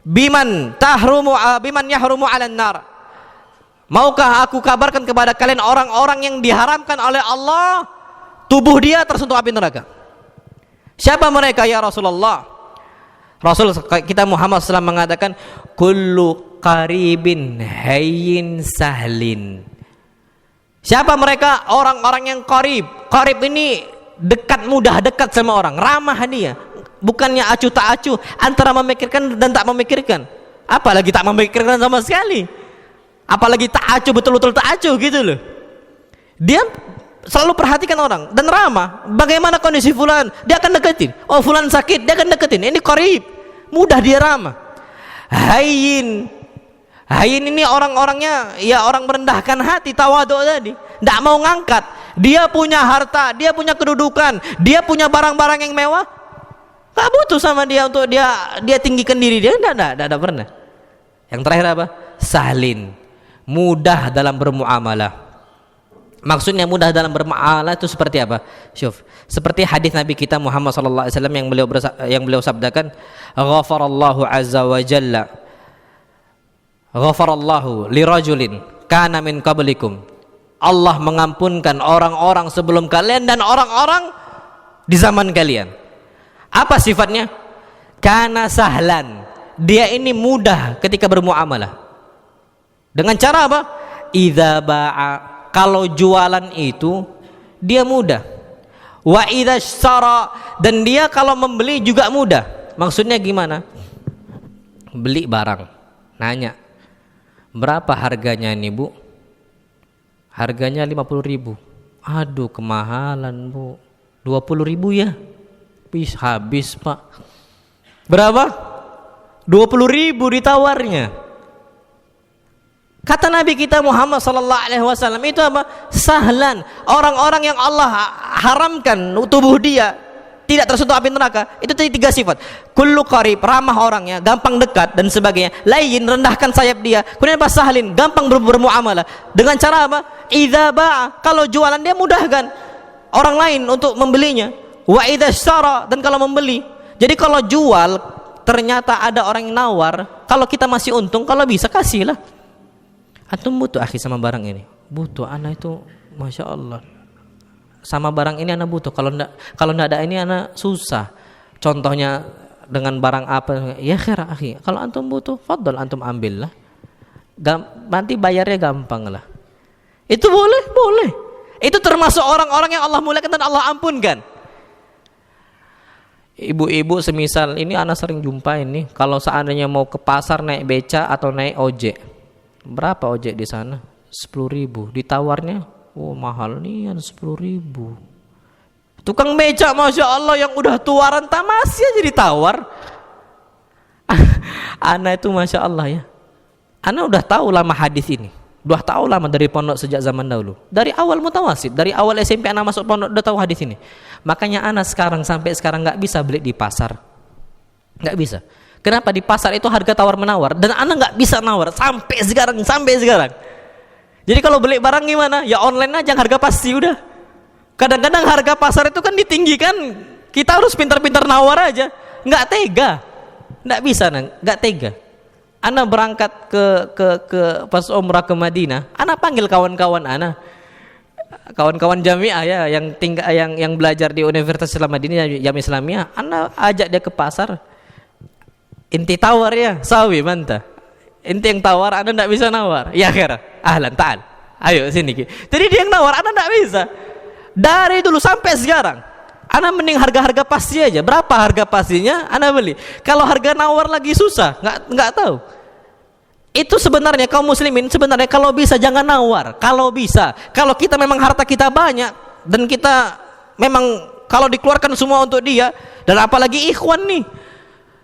biman yahrumu 'alan nar. Maukah aku kabarkan kepada kalian orang-orang yang diharamkan oleh Allah tubuh dia tersentuh api neraka? Siapa mereka ya Rasulullah? Rasul kita Muhammad SAW mengatakan, kullu qaribin hayyin sahlin. Siapa mereka? Orang-orang yang qarib. Qarib ini dekat, mudah dekat sama orang, ramah dia. Bukannya acuh tak acuh, antara memikirkan dan tak memikirkan. Apalagi tak memikirkan sama sekali. Apalagi tak acuh, betul-betul tak acuh gitu loh. Dia selalu perhatikan orang dan ramah. Bagaimana kondisi fulan, dia akan deketin. Oh, fulan sakit, dia akan deketin. Ini qarib, mudah dia ramah. Hayyin ini orang-orangnya ya orang merendahkan hati, tawadhu tadi. Tidak mau ngangkat. Dia punya harta, dia punya kedudukan, dia punya barang-barang yang mewah. Gak butuh sama dia untuk dia tinggikan diri dia. Tidak pernah. Yang terakhir apa? Sahlin, mudah dalam bermuamalah. Maksudnya mudah dalam bermuamalah itu seperti apa? Syuf, seperti hadis Nabi kita Muhammad SAW yang beliau sabdakan, ghafarallahu azza wa jalla, ghafarallahu lirajulin kana min qablikum. Allah mengampunkan orang-orang sebelum kalian dan orang-orang di zaman kalian. Apa sifatnya? Kana sahlan. Dia ini mudah ketika bermuamalah. Dengan cara apa? Idza ba'a, kalau jualan itu dia mudah. Wa idza ishtara, dan dia kalau membeli juga mudah. Maksudnya gimana? Beli barang, nanya, berapa harganya nih Bu? Harganya 50.000. Aduh kemahalan Bu. 20.000 ya? Habis Pak. Berapa? 20.000 ditawarnya. Kata Nabi kita Muhammad sallallahu alaihi wasallam itu apa? Sahlan. Orang-orang yang Allah haramkan tubuh dia tidak tersentuh api neraka, itu tadi 3 sifat. Kullu qarib, ramah orangnya, gampang dekat dan sebagainya. Layyin, rendahkan sayap dia. Kemudian apa? Sahlin, gampang bermuamalah. Dengan cara apa? Idza ba'a, kalau jualan dia mudahkan orang lain untuk membelinya. Wa idza ishtara, dan kalau membeli. Jadi kalau jual ternyata ada orang yang nawar, kalau kita masih untung, kalau bisa kasihlah. Antum butuh akhi sama barang ini? Butuh, ana itu Masya Allah. Sama barang ini anak butuh, kalau ndak ada ini anak susah. Contohnya dengan barang apa? Ya khair akhi, kalau antum butuh, fadhal antum ambil lah. Nanti bayarnya gampang lah. Itu boleh. Itu termasuk orang-orang yang Allah muliakan dan Allah ampunkan. Ibu-ibu semisal ini anak sering jumpa ini, kalau seandainya mau ke pasar naik beca atau naik ojek. Berapa ojek di sana? 10.000. Ditawarnya, oh mahal nih, 10.000. Tukang beca Masya Allah yang udah tuaran tak masih aja ditawar. Ana itu Masya Allah ya, Ana udah tahu lama hadis ini, udah tahu lama dari pondok sejak zaman dahulu. Dari awal mutawasid, dari awal SMP Ana masuk pondok udah tahu hadis ini. Makanya Ana sampai sekarang gak bisa beli di pasar. Gak bisa. Kenapa? Di pasar itu harga tawar menawar, dan Ana gak bisa nawar sampai sekarang. Jadi kalau beli barang gimana? Ya online aja, harga pasti udah. Kadang-kadang harga pasar itu kan ditinggikan, kita harus pintar-pintar nawar aja. Nggak tega, nggak bisa, nggak tega. Ana berangkat ke pas umrah ke Madinah, Ana panggil kawan-kawan Ana, kawan-kawan jamiah ya, yang belajar di Universitas Islam Madinah, Jamiah Islamiyah. Ana ajak dia ke pasar. Inti tawar ya, sawi mantah. Inti yang tawar, Anda tidak bisa nawar. Ya kira, ahlan ta'al, ayo sini. Jadi dia yang nawar, Anda tidak bisa. Dari dulu sampai sekarang, Anda mending harga-harga pasti aja. Berapa harga pastinya, Anda beli. Kalau harga nawar lagi susah, nggak tahu. Itu sebenarnya kaum muslimin, sebenarnya kalau bisa jangan nawar. Kalau bisa, kalau kita memang harta kita banyak dan kita memang kalau dikeluarkan semua untuk dia, dan apalagi ikhwan nih.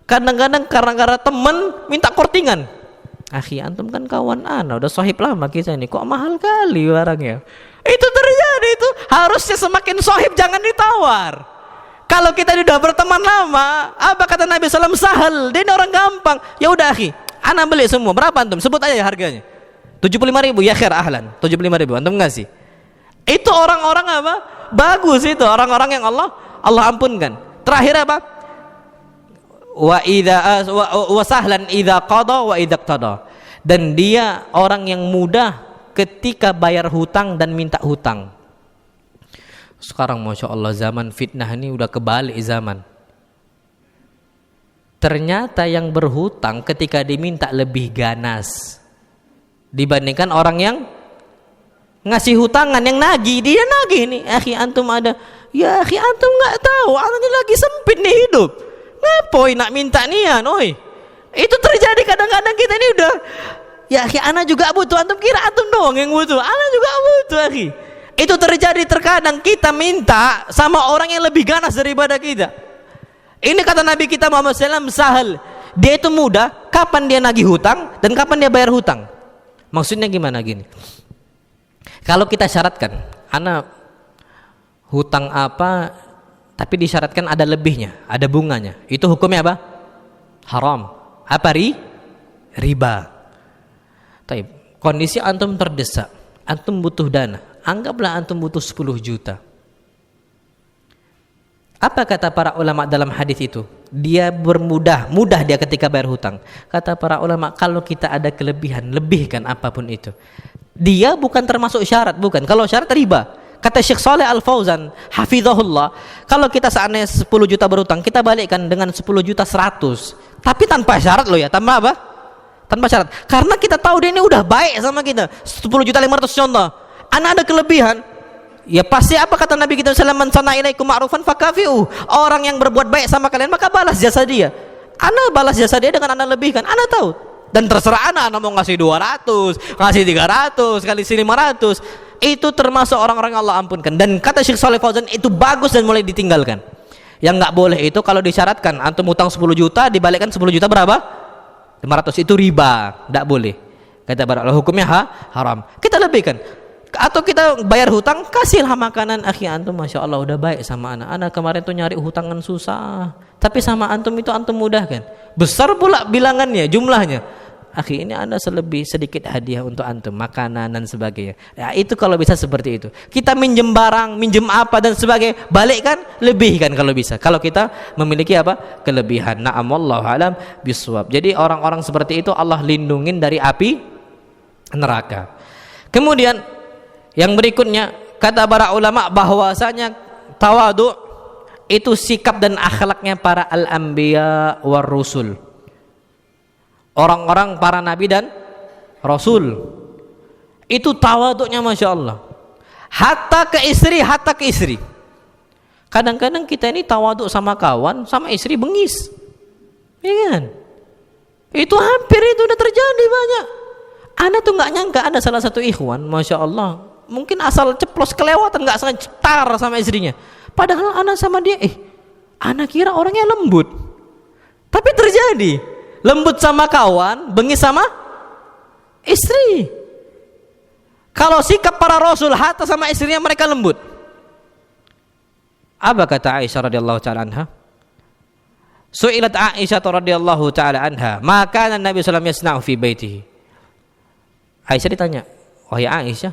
Kadang-kadang karena teman minta kortingan. Akhi, antum kan kawan Ana, udah sahib lama kita ini, kok mahal kali barangnya. Itu terjadi itu. Harusnya semakin sahib jangan ditawar. Kalau kita udah berteman lama, apa kata Nabi SAW? Sahal, dia ini orang gampang. Ya udah akhi, Ana beli semua. Berapa antum? Sebut aja harganya. 75.000, ya khair ahlan. 75.000 antum ngasih. Itu orang-orang apa? Bagus itu, orang-orang yang Allah ampunkan. Terakhir apa? Wa sahlan idza qada wa idza qtada. Dan dia orang yang mudah ketika bayar hutang dan minta hutang. Sekarang Masya Allah zaman fitnah ini udah kebalik zaman. Ternyata yang berhutang ketika diminta lebih ganas dibandingkan orang yang ngasih hutangan, yang nagih. Dia nagih nih, akhi antum ada. Ya akhi antum nggak tahu, antum ini lagi sempit nih hidup. Ngapain nak minta nian, oi? Itu terjadi kadang-kadang kita ini udah, ya akhi ana juga butuh, antum kira antum doang yang butuh, ana juga butuh akhi. Itu terjadi terkadang kita minta sama orang yang lebih ganas daripada kita. Ini kata Nabi kita Muhammad SAW, sahal. Dia itu mudah, kapan dia nagih hutang dan kapan dia bayar hutang. Maksudnya gimana gini? Kalau kita syaratkan, ana hutang apa, tapi disyaratkan ada lebihnya, ada bunganya. Itu hukumnya apa? Haram. Apa riba. Taib. Kondisi antum terdesak, antum butuh dana. Anggaplah antum butuh 10 juta. Apa kata para ulama dalam hadis itu? Dia mudah dia ketika bayar hutang. Kata para ulama, kalau kita ada kelebihan, lebihkan apapun itu. Dia bukan termasuk syarat, bukan. Kalau syarat riba. Kata Syekh Shalih Al Fauzan hafizahullah, kalau kita seandainya 10 juta berutang, kita balikkan dengan 10 juta 100. Tapi tanpa syarat loh ya, tanpa apa? Tanpa syarat. Karena kita tahu dia ini udah baik sama kita. 10 juta 500 contoh. Ana ada kelebihan. Ya pasti apa kata Nabi kita sallallahu alaihi wasallam, "Man sana ilaikum ma'rufan fakafi'u." Orang yang berbuat baik sama kalian maka balas jasa dia. Ana balas jasa dia dengan ana lebihkan. Ana tahu. Dan terserah ana mau ngasih 200, ngasih 300, kali 500. Itu termasuk orang-orang yang Allah ampunkan. Dan kata Syekh Shalih Fauzan itu bagus dan mulai ditinggalkan. Yang nggak boleh itu kalau disyaratkan antum utang 10 juta dibalikkan 10 juta berapa? 500, itu riba, tidak boleh. Kata para ulama hukumnya haram. Kita lebihkan. Atau kita bayar hutang, kasihlah makanan akhi antum, masya Allah udah baik sama anak. Anak kemarin tuh nyari hutangan susah, tapi sama antum itu antum mudahkan. Besar pula bilangannya, jumlahnya. Akhi ini anda sedikit hadiah untuk antum, makanan dan sebagainya. Ya, itu kalau bisa seperti itu. Kita minjem barang, minjem apa dan sebagainya, balikkan, lebihkan kalau bisa. Kalau kita memiliki apa? Kelebihan. Na'am wallahu alam bisawab. Jadi orang-orang seperti itu Allah lindungin dari api neraka. Kemudian yang berikutnya kata para ulama bahwasanya tawadhu itu sikap dan akhlaknya para al-anbiya war rusul. Orang-orang para nabi dan rasul itu tawaduknya masya Allah, hatta ke istri. Kadang-kadang kita ini tawaduk sama kawan, sama istri bengis, ya kan? Itu hampir itu udah terjadi banyak. Ana tuh nggak nyangka ada salah satu ikhwan, masya Allah, mungkin asal ceplos kelewatan nggak sengaja cetar sama istrinya. Padahal ana sama dia, ana kira orangnya lembut, tapi terjadi. Lembut sama kawan, bengis sama istri. Kalau sikap para rasul hatta sama istrinya mereka lembut. Apa kata Aisyah radhiyallahu taala anha? Su'ilat Aisyah radhiyallahu taala anha, maka Nabi sallallahu alaihi wasallam yasna'u fi baitihi. Aisyah ditanya, "Wahai Aisyah,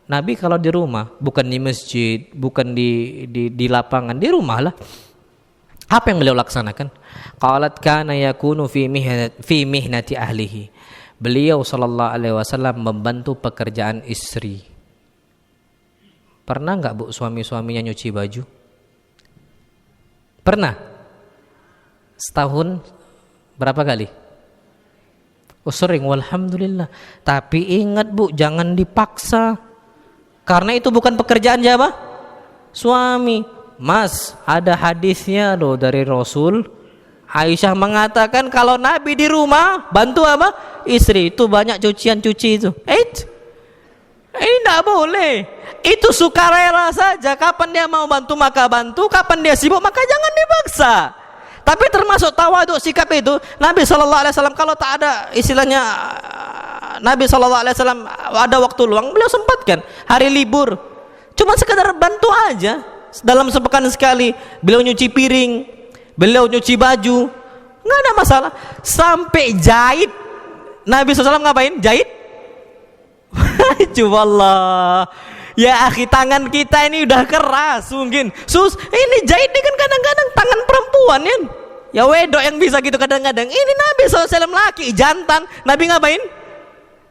Nabi kalau di rumah, bukan di masjid, bukan di lapangan, di rumah lah. Apa yang beliau laksanakan?" Qalat kana yakunu fi mihnati ahlihi. Beliau sallallahu alaihi wasallam membantu pekerjaan istri. Pernah enggak Bu suami-suaminya nyuci baju? Pernah? Setahun berapa kali? Oh sering, walhamdulillah. Tapi ingat Bu, jangan dipaksa. Karena itu bukan pekerjaan siapa? Suami. Mas, ada hadisnya loh dari Rasul. Aisyah mengatakan kalau Nabi di rumah bantu apa? Istri. Itu banyak cucian-cuci itu. Ini tidak boleh. Itu sukarela saja. Kapan dia mau bantu maka bantu, kapan dia sibuk maka jangan dipaksa. Tapi termasuk tawaduk sikap itu, Nabi SAW kalau tak ada istilahnya, Nabi SAW ada waktu luang, beliau sempatkan hari libur, cuma sekedar bantu aja. Dalam sepekan sekali beliau nyuci piring, beliau nyuci baju, nggak ada masalah. Sampai jahit, Nabi SAW ngapain? Jahit. Wallah, ya akhi, tangan kita ini udah keras mungkin. Ini jahit ini kan kadang-kadang tangan perempuan ya. Ya wedok yang bisa gitu kadang-kadang. Ini Nabi SAW laki, jantan. Nabi ngapain?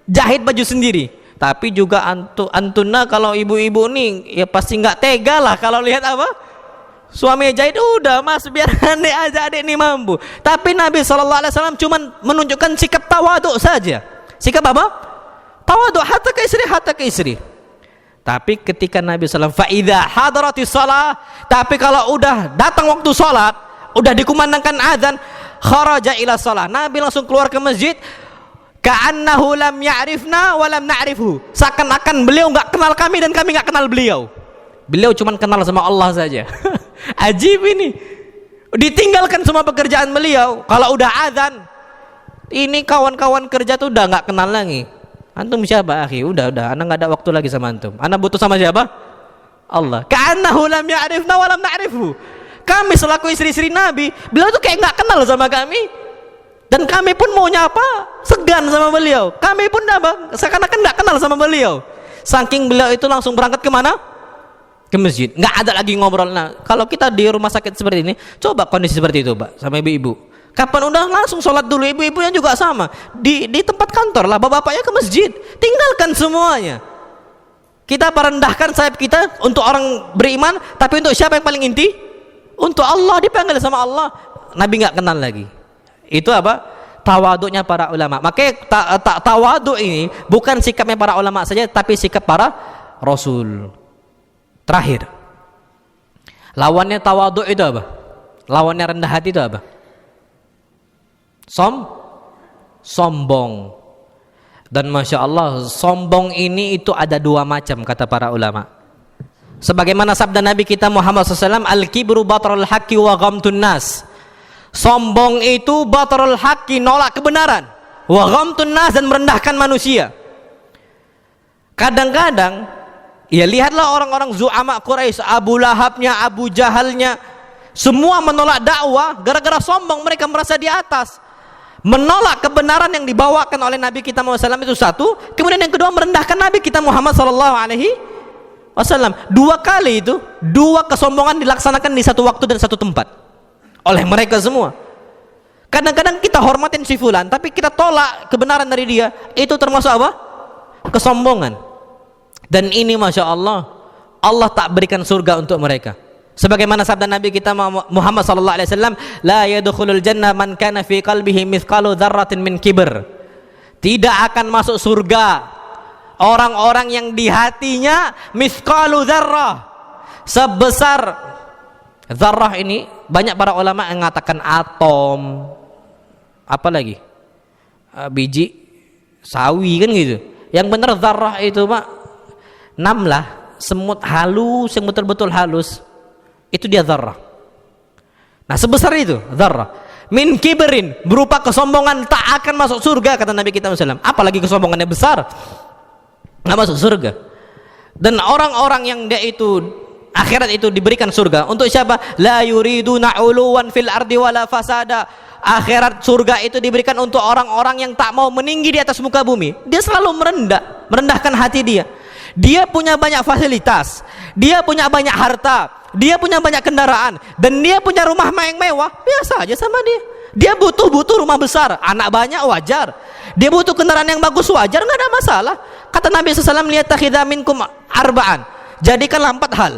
Jahit baju sendiri. Tapi juga antuna kalau ibu-ibu nih ya pasti nggak tega lah kalau lihat apa? Suami jahit, udah mas biar adik aja, adik ini mampu. Tapi Nabi SAW cuma menunjukkan sikap tawaduk saja. Sikap apa? Tawaduk hatta ke istri. Tapi ketika Nabi SAW fa'idha hadaratis shalah, tapi kalau udah datang waktu sholat, udah dikumandangkan azan, kharaja ila shalah, Nabi langsung keluar ke masjid. Ka'annahu lam ya'rifna wa lam na'rifhu. Seakan-akan beliau enggak kenal kami dan kami enggak kenal beliau. Beliau cuma kenal sama Allah saja. Ajib ini. Ditinggalkan semua pekerjaan beliau. Kalau udah azan, ini kawan-kawan kerja tuh udah enggak kenal lagi. Antum siapa akhi? Udah, anak enggak ada waktu lagi sama antum. Anak butuh sama siapa? Allah. Ka'annahu lam ya'rifna wa lam na'rifhu. Kami selaku istri-istri Nabi, beliau tuh kayak enggak kenal sama kami. Dan kami pun mau nyapa, segan sama beliau. Kami pun apa? Seakan-akan nggak kenal sama beliau. Saking beliau itu langsung berangkat kemana? Ke masjid. Nggak ada lagi ngobrol. Nah, kalau kita di rumah sakit seperti ini, coba kondisi seperti itu, Pak, sama ibu-ibu. Kapan udah langsung sholat dulu. Ibu-ibunya juga sama. Di tempat kantor lah, bapak-bapaknya ke masjid. Tinggalkan semuanya. Kita merendahkan sayap kita untuk orang beriman, tapi untuk siapa yang paling inti? Untuk Allah, dipanggil sama Allah. Nabi nggak kenal lagi. Itu apa? Tawaduknya para ulama. Makanya tawaduk ini bukan sikapnya para ulama saja, tapi sikap para rasul. Terakhir, lawannya tawaduk itu apa? Lawannya rendah hati itu apa? Sombong. Dan Masya Allah, sombong ini itu ada dua macam kata para ulama. Sebagaimana sabda Nabi kita Muhammad SAW, al-kibru batarul haqqi wa ghamtun nas. Sombong itu batarul haqqi, nolak kebenaran, wa ghamtun nas, dan merendahkan manusia. Kadang-kadang ya lihatlah orang-orang zu'ama Quraisy, Abu Lahabnya, Abu Jahalnya, semua menolak dakwah gara-gara sombong. Mereka merasa di atas. Menolak kebenaran yang dibawakan oleh Nabi kita Muhammad SAW itu satu. Kemudian yang kedua, merendahkan Nabi kita Muhammad SAW. Dua kali itu, dua kesombongan dilaksanakan di satu waktu dan satu tempat oleh mereka semua. Kadang-kadang kita hormatin si fulan, tapi kita tolak kebenaran dari dia. Itu termasuk apa? Kesombongan. Dan ini Masya Allah, Allah tak berikan surga untuk mereka. Sebagaimana sabda Nabi kita Muhammad sallallahu alaihi wasallam, la yadkhulul jannah man kana fi qalbihi mithqalu dzarratin min kibr. Tidak akan masuk surga orang-orang yang di hatinya mithqalu dzarrah, sebesar dzarrah. Ini banyak para ulama yang mengatakan atom, apa lagi, biji sawi kan gitu. Yang benar dzarrah itu Pak, namlah, semut halus yang betul-betul halus. Itu dia dzarrah. Nah sebesar itu dzarrah min kibrin, berupa kesombongan, tak akan masuk surga kata Nabi kita SAW. Apalagi kesombongannya besar, nggak masuk surga. Dan orang-orang yang dia itu akhirat itu diberikan surga untuk siapa? La yuriduna uluwan fil ardi wala fasada. Akhirat surga itu diberikan untuk orang-orang yang tak mau meninggi di atas muka bumi. Dia selalu merendahkan hati dia. Dia punya banyak fasilitas, dia punya banyak harta, dia punya banyak kendaraan, dan dia punya rumah yang mewah, biasa aja sama dia. Dia butuh rumah besar, anak banyak, wajar. Dia butuh kendaraan yang bagus, wajar, nggak ada masalah. Kata Nabi SAW, liyattakhidha minkum arba'an, jadikanlah 4 hal.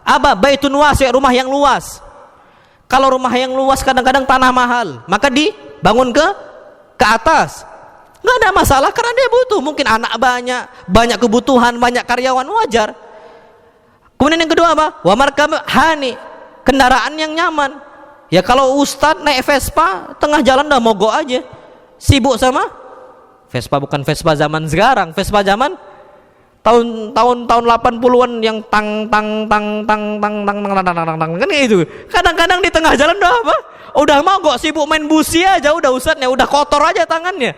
Apa? Baitun wasi', rumah yang luas. Kalau rumah yang luas kadang-kadang tanah mahal, maka dibangun ke atas. Nggak ada masalah karena dia butuh, mungkin anak banyak kebutuhan, banyak karyawan, wajar. Kemudian yang kedua apa? Wa markab hani, kendaraan yang nyaman. Ya kalau ustadz naik Vespa tengah jalan udah mogok aja, sibuk sama Vespa. Bukan Vespa zaman sekarang, Vespa zaman tahun 80-an yang tang kan gitu. Kadang-kadang di tengah jalan udah apa? Udah mogok, sibuk main busi aja, udah ustadznya udah kotor aja tangannya.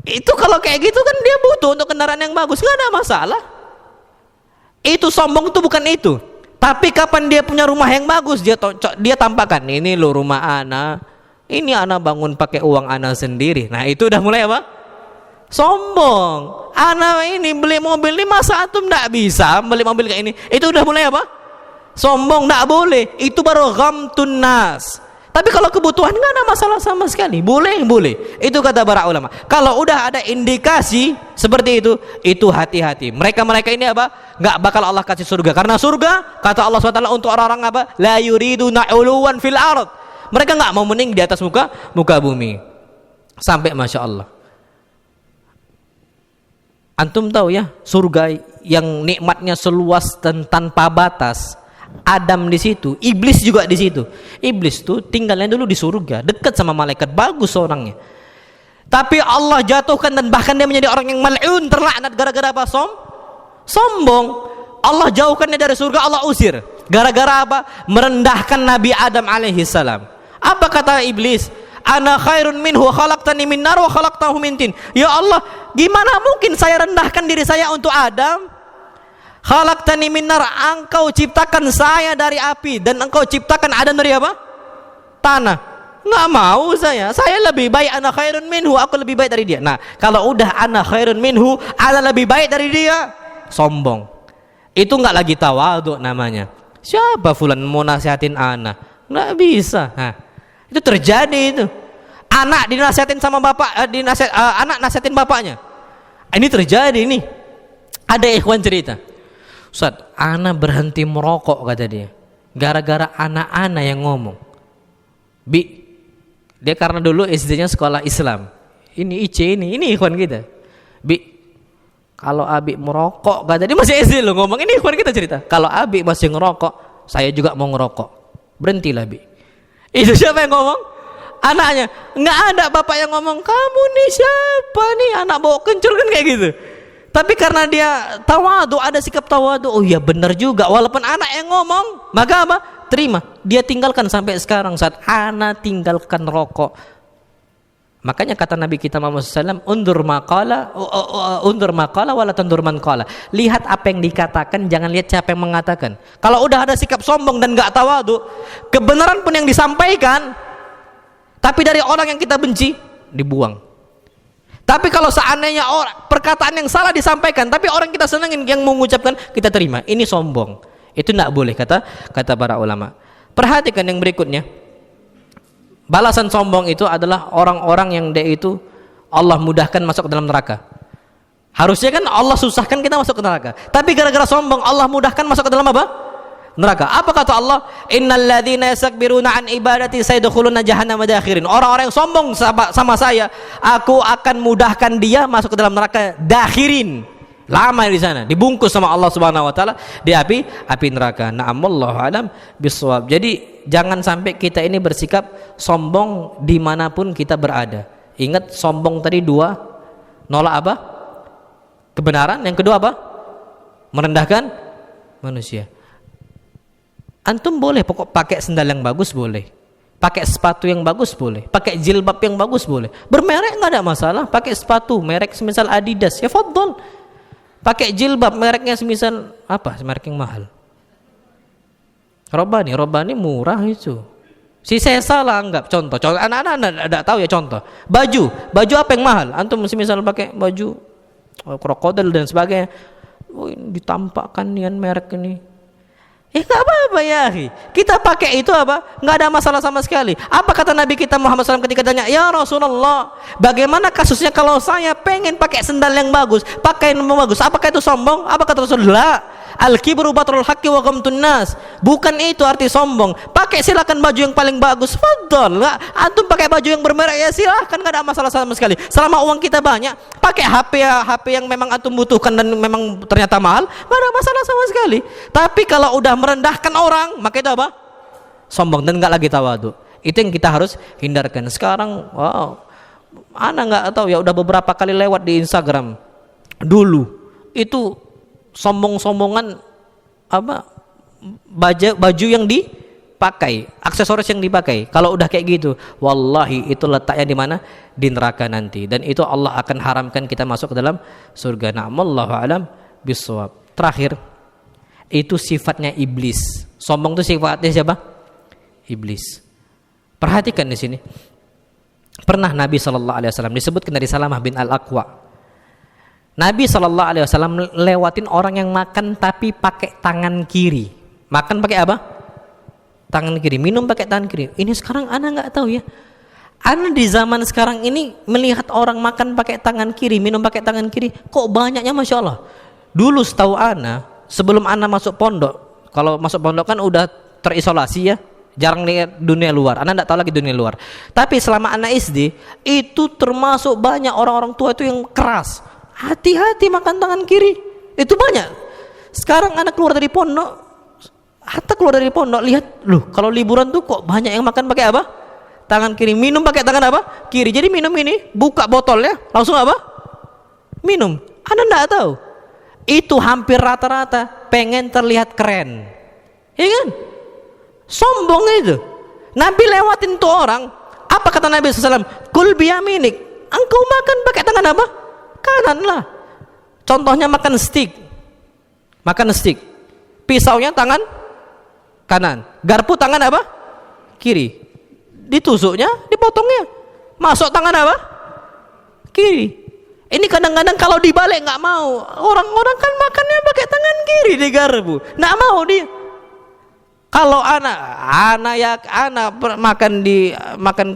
Itu kalau kayak gitu kan dia butuh untuk kendaraan yang bagus, nggak ada masalah. Itu sombong tuh bukan itu. Tapi kapan dia punya rumah yang bagus, dia tampakkan, ini lo rumah ana, ini ana bangun pakai uang ana sendiri. Nah itu udah mulai apa? Sombong. Ana ini beli mobil ini, masa antum nggak bisa beli mobil kayak ini? Itu udah mulai apa? Sombong, nggak boleh. Itu baru ghamtun nas. Tapi kalau kebutuhan nggak ada masalah sama sekali, boleh. Itu kata para ulama. Kalau udah ada indikasi seperti itu hati-hati. Mereka ini apa? Nggak bakal Allah kasih surga. Karena surga kata Allah SWT untuk orang-orang apa? La yuriduna uluwan fil ard. Mereka nggak mau meninggi di atas muka bumi. Sampai Masya Allah. Antum tahu ya, surga yang nikmatnya seluas dan tanpa batas. Adam di situ, iblis juga di situ. Iblis tuh tinggalnya dulu di surga, dekat sama malaikat, bagus orangnya. Tapi Allah jatuhkan dan bahkan dia menjadi orang yang mal'un, terlaknat gara-gara apa? Sombong. Allah jauhkannya dari surga, Allah usir. Gara-gara apa? Merendahkan Nabi Adam alaihi salam. Apa kata iblis? Ana khairun minhu, khalaqtani min nar wa khalaqtahu min tin. Ya Allah, gimana mungkin saya rendahkan diri saya untuk Adam? Khalaqtani min nar, engkau ciptakan saya dari api, dan engkau ciptakan Adam dari apa? Tanah. Nggak mau saya lebih baik, ana khairun minhu, aku lebih baik dari dia. Nah kalau udah ana khairun minhu, ana lebih baik dari dia, sombong. Itu nggak lagi tawadhu namanya. Siapa fulan mau nasihatin ana? Nggak bisa. Nah, Itu terjadi itu. Anak dinasihatin sama bapak, anak nasihatin bapaknya. Ini terjadi ini. Ada ikhwan cerita, Ustaz, anak berhenti merokok kata dia, gara-gara anak-anak yang ngomong. Bi, dia karena dulu SD-nya sekolah Islam. Ini IC ini ikhwan kita. Bi, kalau Abi merokok kata dia, masih SD loh ngomong. Ini ikhwan kita cerita. Kalau Abi masih ngerokok, saya juga mau ngerokok. Berhentilah Bi. Itu siapa yang ngomong? Anaknya. Nggak ada bapak yang ngomong, kamu nih siapa nih anak bawa kencur kan kayak gitu. Tapi karena dia tawadu, ada sikap tawadu, oh iya benar juga, walaupun anak yang ngomong, maka apa? Terima. Dia tinggalkan sampai sekarang, saat anak tinggalkan rokok. Makanya kata Nabi kita Muhammad SAW, undur maqala wala tandur man qala. Lihat apa yang dikatakan, jangan lihat siapa yang mengatakan. Kalau udah ada sikap sombong dan gak tawadu, kebenaran pun yang disampaikan, tapi dari orang yang kita benci, dibuang. Tapi kalau seandainya perkataan yang salah disampaikan, tapi orang kita senangin yang mengucapkan, kita terima. Ini sombong. Itu tidak boleh kata para ulama. Perhatikan yang berikutnya. Balasan sombong itu adalah orang-orang yang dia itu Allah mudahkan masuk ke dalam neraka. Harusnya kan Allah susahkan kita masuk ke neraka. Tapi gara-gara sombong Allah mudahkan masuk ke dalam apa? Neraka. Apa kata Allah? Innal ladzina yastakbiruna an ibadati sayadkhuluna jahannama dakhirin. Orang-orang yang sombong sama saya, aku akan mudahkan dia masuk ke dalam neraka dakhirin. Lama di sana, dibungkus sama Allah Subhanahu wa taala di api neraka. Na'amallahu alam bisawab. Jadi jangan sampai kita ini bersikap sombong dimanapun kita berada. Ingat, sombong tadi dua, nolak apa? Kebenaran. Yang kedua apa? Merendahkan manusia. Antum boleh pokok pakai sendal yang bagus boleh, pakai sepatu yang bagus boleh, pakai jilbab yang bagus boleh, bermerek nggak ada masalah. Pakai sepatu merek semisal Adidas, ya fadhol. Pakai jilbab mereknya semisal apa? Merek yang mahal. Robani murah itu. Si saya salah anggap contoh anak-anak tidak tahu ya contoh. Baju apa yang mahal? Antum semisal pakai baju krokodil dan sebagainya. Oh, ini ditampakkan nian merek ini. Gak apa-apa ya, kita pakai itu apa? Nggak ada masalah sama sekali. Apa kata Nabi kita Muhammad SAW ketika tanya, ya Rasulullah, bagaimana kasusnya kalau saya pengen pakai sendal yang bagus, pakai yang bagus, apakah itu sombong? Apa kata Rasulullah? Al-kibru batrul haqqi wa ghamtun nas. Bukan itu arti sombong. Pakai silakan baju yang paling bagus, fadhol. Antum pakai baju yang bermerek ya silahkan, nggak ada masalah sama sekali. Selama uang kita banyak, pakai HP yang memang antum butuhkan dan memang ternyata mahal, nggak ada masalah sama sekali. Tapi kalau udah merendahkan orang, maka itu apa? Sombong dan nggak lagi tawadu. Itu yang kita harus hindarkan. Sekarang, wow, ana nggak tahu ya, udah beberapa kali lewat di Instagram. Dulu itu sombong-sombongan apa? Baju yang dipakai, aksesoris yang dipakai. Kalau udah kayak gitu, wallahi itu letaknya di mana? Di neraka nanti. Dan itu Allah akan haramkan kita masuk ke dalam surga. Na'amallahu alam bisawab. Terakhir, itu sifatnya iblis. Sombong itu sifatnya siapa? Iblis. Perhatikan di sini. Pernah Nabi SAW disebutkan dari Salamah bin Al-Aqwa. Nabi SAW lewatin orang yang makan tapi pakai tangan kiri. Makan pakai apa? Tangan kiri. Minum pakai tangan kiri. Ini sekarang ana nggak tahu ya. Ana di zaman sekarang ini melihat orang makan pakai tangan kiri, minum pakai tangan kiri, kok banyaknya, masya Allah. Dulu setahu ana, sebelum ana masuk pondok, kalau masuk pondok kan udah terisolasi ya, jarang lihat dunia luar. Ana nggak tahu lagi dunia luar. Tapi selama ana SD itu termasuk banyak orang-orang tua itu yang keras. Hati-hati makan tangan kiri. Itu banyak. Sekarang anak keluar dari pondok, hatta keluar dari pondok, lihat, loh, kalau liburan tuh kok banyak yang makan pakai apa? Tangan kiri. Minum pakai tangan apa? Kiri. Jadi minum ini, buka botolnya, langsung apa? Minum. Anda enggak tahu. Itu hampir rata-rata pengen terlihat keren. Ya kan? Sombong itu. Nabi lewatin tuh orang, apa kata Nabi SAW? Kul biyaminik. Engkau makan pakai tangan apa? Kanan lah. Contohnya makan steak. Makan steak. Pisaunya tangan kanan. Garpu tangan apa? Kiri. Ditusuknya, dipotongnya. Masuk tangan apa? Kiri. Ini kadang-kadang kalau dibalik nggak mau. Orang-orang kan makannya pakai tangan kiri di garpu. Nggak mau dia. Kalau anak makan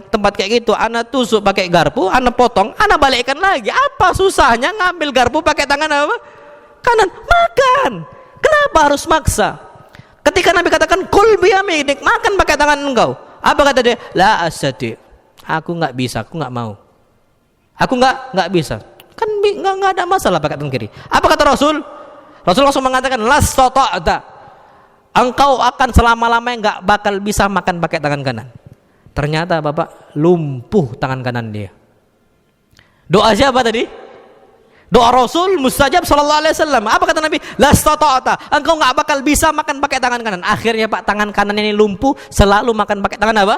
tempat kayak gitu, anak tusuk pakai garpu, anak potong, anak balikkan lagi. Apa susahnya ngambil garpu pakai tangan apa? Kanan, makan. Kenapa harus maksa? Ketika Nabi katakan kul biyaminik, makan pakai tangan engkau. Apa kata dia? La asadi. Aku nggak bisa, aku nggak mau. Aku nggak bisa. Kan nggak ada masalah pakai tangan kiri. Apa kata Rasul? Rasul langsung mengatakan las tata'ta. Engkau akan selama-lamanya nggak bakal bisa makan pakai tangan kanan. Ternyata Bapak lumpuh tangan kanan dia. Doa siapa tadi? Doa Rasul mustajab sallallahu alaihi wasallam. Apa kata Nabi? Lastata'ata. Engkau nggak bakal bisa makan pakai tangan kanan. Akhirnya Pak, tangan kanan ini lumpuh, selalu makan pakai tangan apa?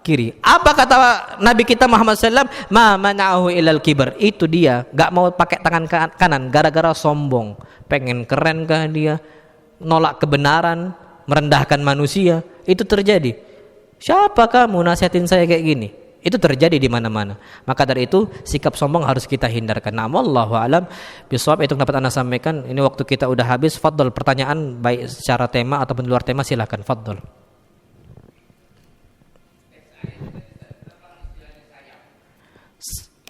Kiri. Apa kata Nabi kita Muhammad sallallahu alaihi wasallam? Ma mana'ahu ilal kibar. Itu dia nggak mau pakai tangan kanan gara-gara sombong. Pengen keren kah dia? Nolak kebenaran, merendahkan manusia. Itu terjadi. Siapa kamu nasihatin saya kayak gini? Itu terjadi di mana-mana. Maka dari itu sikap sombong harus kita hindarkan. Nah, wallahu alam bisawab, itu dapat Anda sampaikan. Ini waktu kita udah habis. Fadhol, pertanyaan baik secara tema ataupun di luar tema silakan. Fadhol.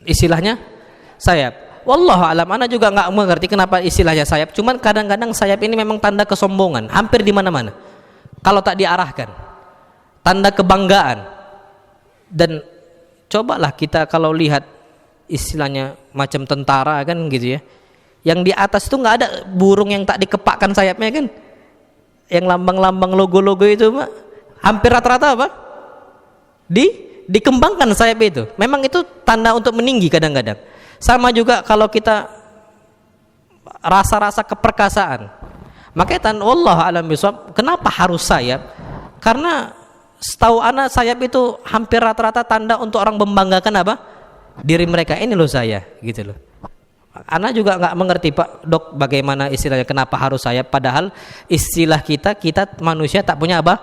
Istilahnya sayap. Wallahu alam, ana juga nggak mengerti kenapa istilahnya sayap. Cuman kadang-kadang sayap ini memang tanda kesombongan, hampir di mana-mana. Kalau tak diarahkan, tanda kebanggaan. Dan cobalah kita kalau lihat istilahnya macam tentara kan gitu ya. Yang di atas itu nggak ada burung yang tak dikepakkan sayapnya kan. Yang lambang-lambang logo-logo itu hampir rata-rata apa? Dikembangkan sayap itu. Memang itu tanda untuk meninggi kadang-kadang. Sama juga kalau kita rasa-rasa keperkasaan. Makanya wallahu alam bisawab, kenapa harus sayap? Karena setahu ana sayap itu hampir rata-rata tanda untuk orang membanggakan apa? Diri mereka. Ini loh saya, gitu loh. Ana juga nggak mengerti Pak Dok bagaimana istilahnya kenapa harus sayap, padahal istilah kita manusia tak punya apa?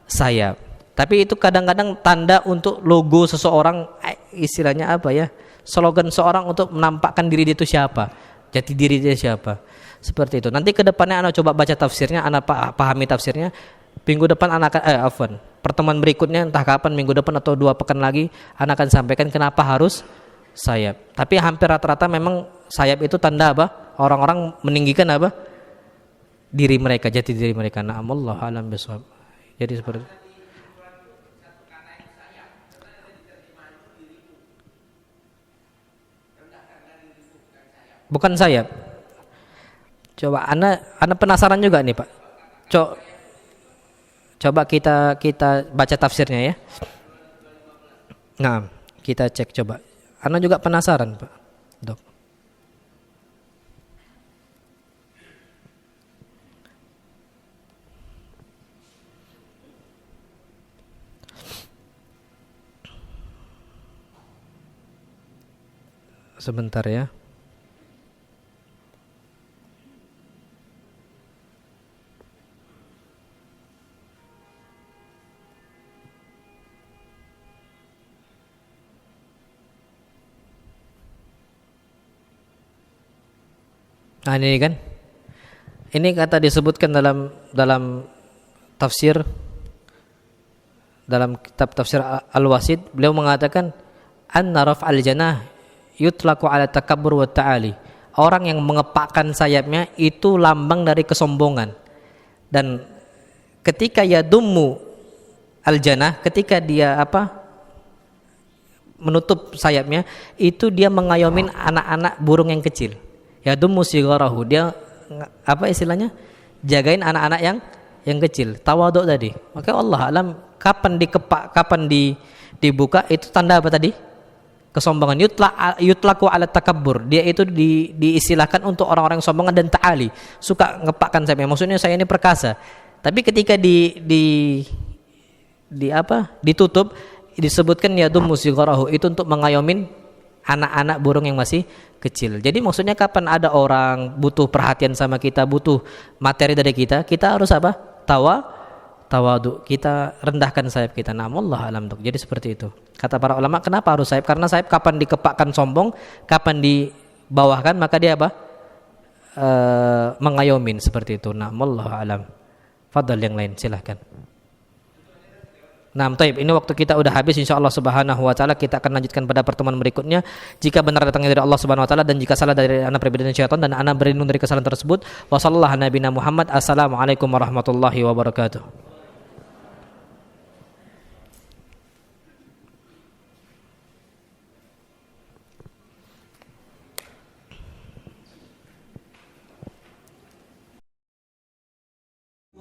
Sayap. Tapi itu kadang-kadang tanda untuk logo seseorang, istilahnya apa ya? Slogan seorang untuk menampakkan diri dia itu siapa, jati diri dia siapa, seperti itu. Nanti ke depannya anak coba baca tafsirnya, anak pahami tafsirnya. Minggu depan anak akan pertemuan berikutnya entah kapan, minggu depan atau 2 pekan lagi, anak akan sampaikan kenapa harus sayap. Tapi hampir rata-rata memang sayap itu tanda apa? Orang-orang meninggikan apa? Diri mereka, jati diri mereka. Na'amullah alam bisawab. Jadi seperti itu. Bukan sayap. Coba Anda penasaran juga nih Pak. Coba kita baca tafsirnya ya. Nah, kita cek coba. Anda juga penasaran Pak, Dok. Sebentar ya. Nah ini kan, ini kata disebutkan dalam tafsir, dalam kitab tafsir Al-Wasid, beliau mengatakan anna raf'al janah yutlaqu ala takabbur wa ta'ali. Orang yang mengepakkan sayapnya itu lambang dari kesombongan. Dan ketika yadummu al-janah, ketika dia menutup sayapnya, itu dia mengayomin anak-anak burung yang kecil. Yadummu sigarahu, dia istilahnya jagain anak-anak yang kecil, tawaduk tadi. Maka Allah alam kapan dikepak, kapan dibuka, itu tanda apa tadi? Kesombongan. Yutlaku ala takabbur, dia itu diistilahkan untuk orang-orang yang sombongan dan ta'ali, suka ngepakkan sayapnya. Maksudnya saya ini perkasa. Tapi ketika ditutup, disebutkan yadummu sigarahu, itu untuk mengayomin anak-anak burung yang masih kecil. Jadi maksudnya kapan ada orang butuh perhatian sama kita, butuh materi dari kita, kita harus apa? Tawadu. Kita rendahkan sayap kita. Namullah alam Dok. Jadi seperti itu. Kata para ulama, kenapa harus sayap? Karena sayap kapan dikepakkan sombong, kapan dibawahkan, maka dia apa? Mengayomin seperti itu. Namullah alam. Fadal yang lain, silahkan. Nah, taib, ini waktu kita udah habis, insyaallah subhanahu wa ta'ala kita akan lanjutkan pada pertemuan berikutnya. Jika benar datangnya dari Allah subhanahu wa ta'ala, dan jika salah dari anak pribadi dan syaitan, dan anak berlindung dari kesalahan tersebut. Wassallallahu nabiyana Muhammad. Assalamualaikum warahmatullahi wabarakatuh.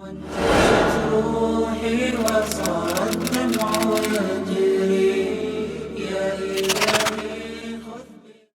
وانتشت روحي وصار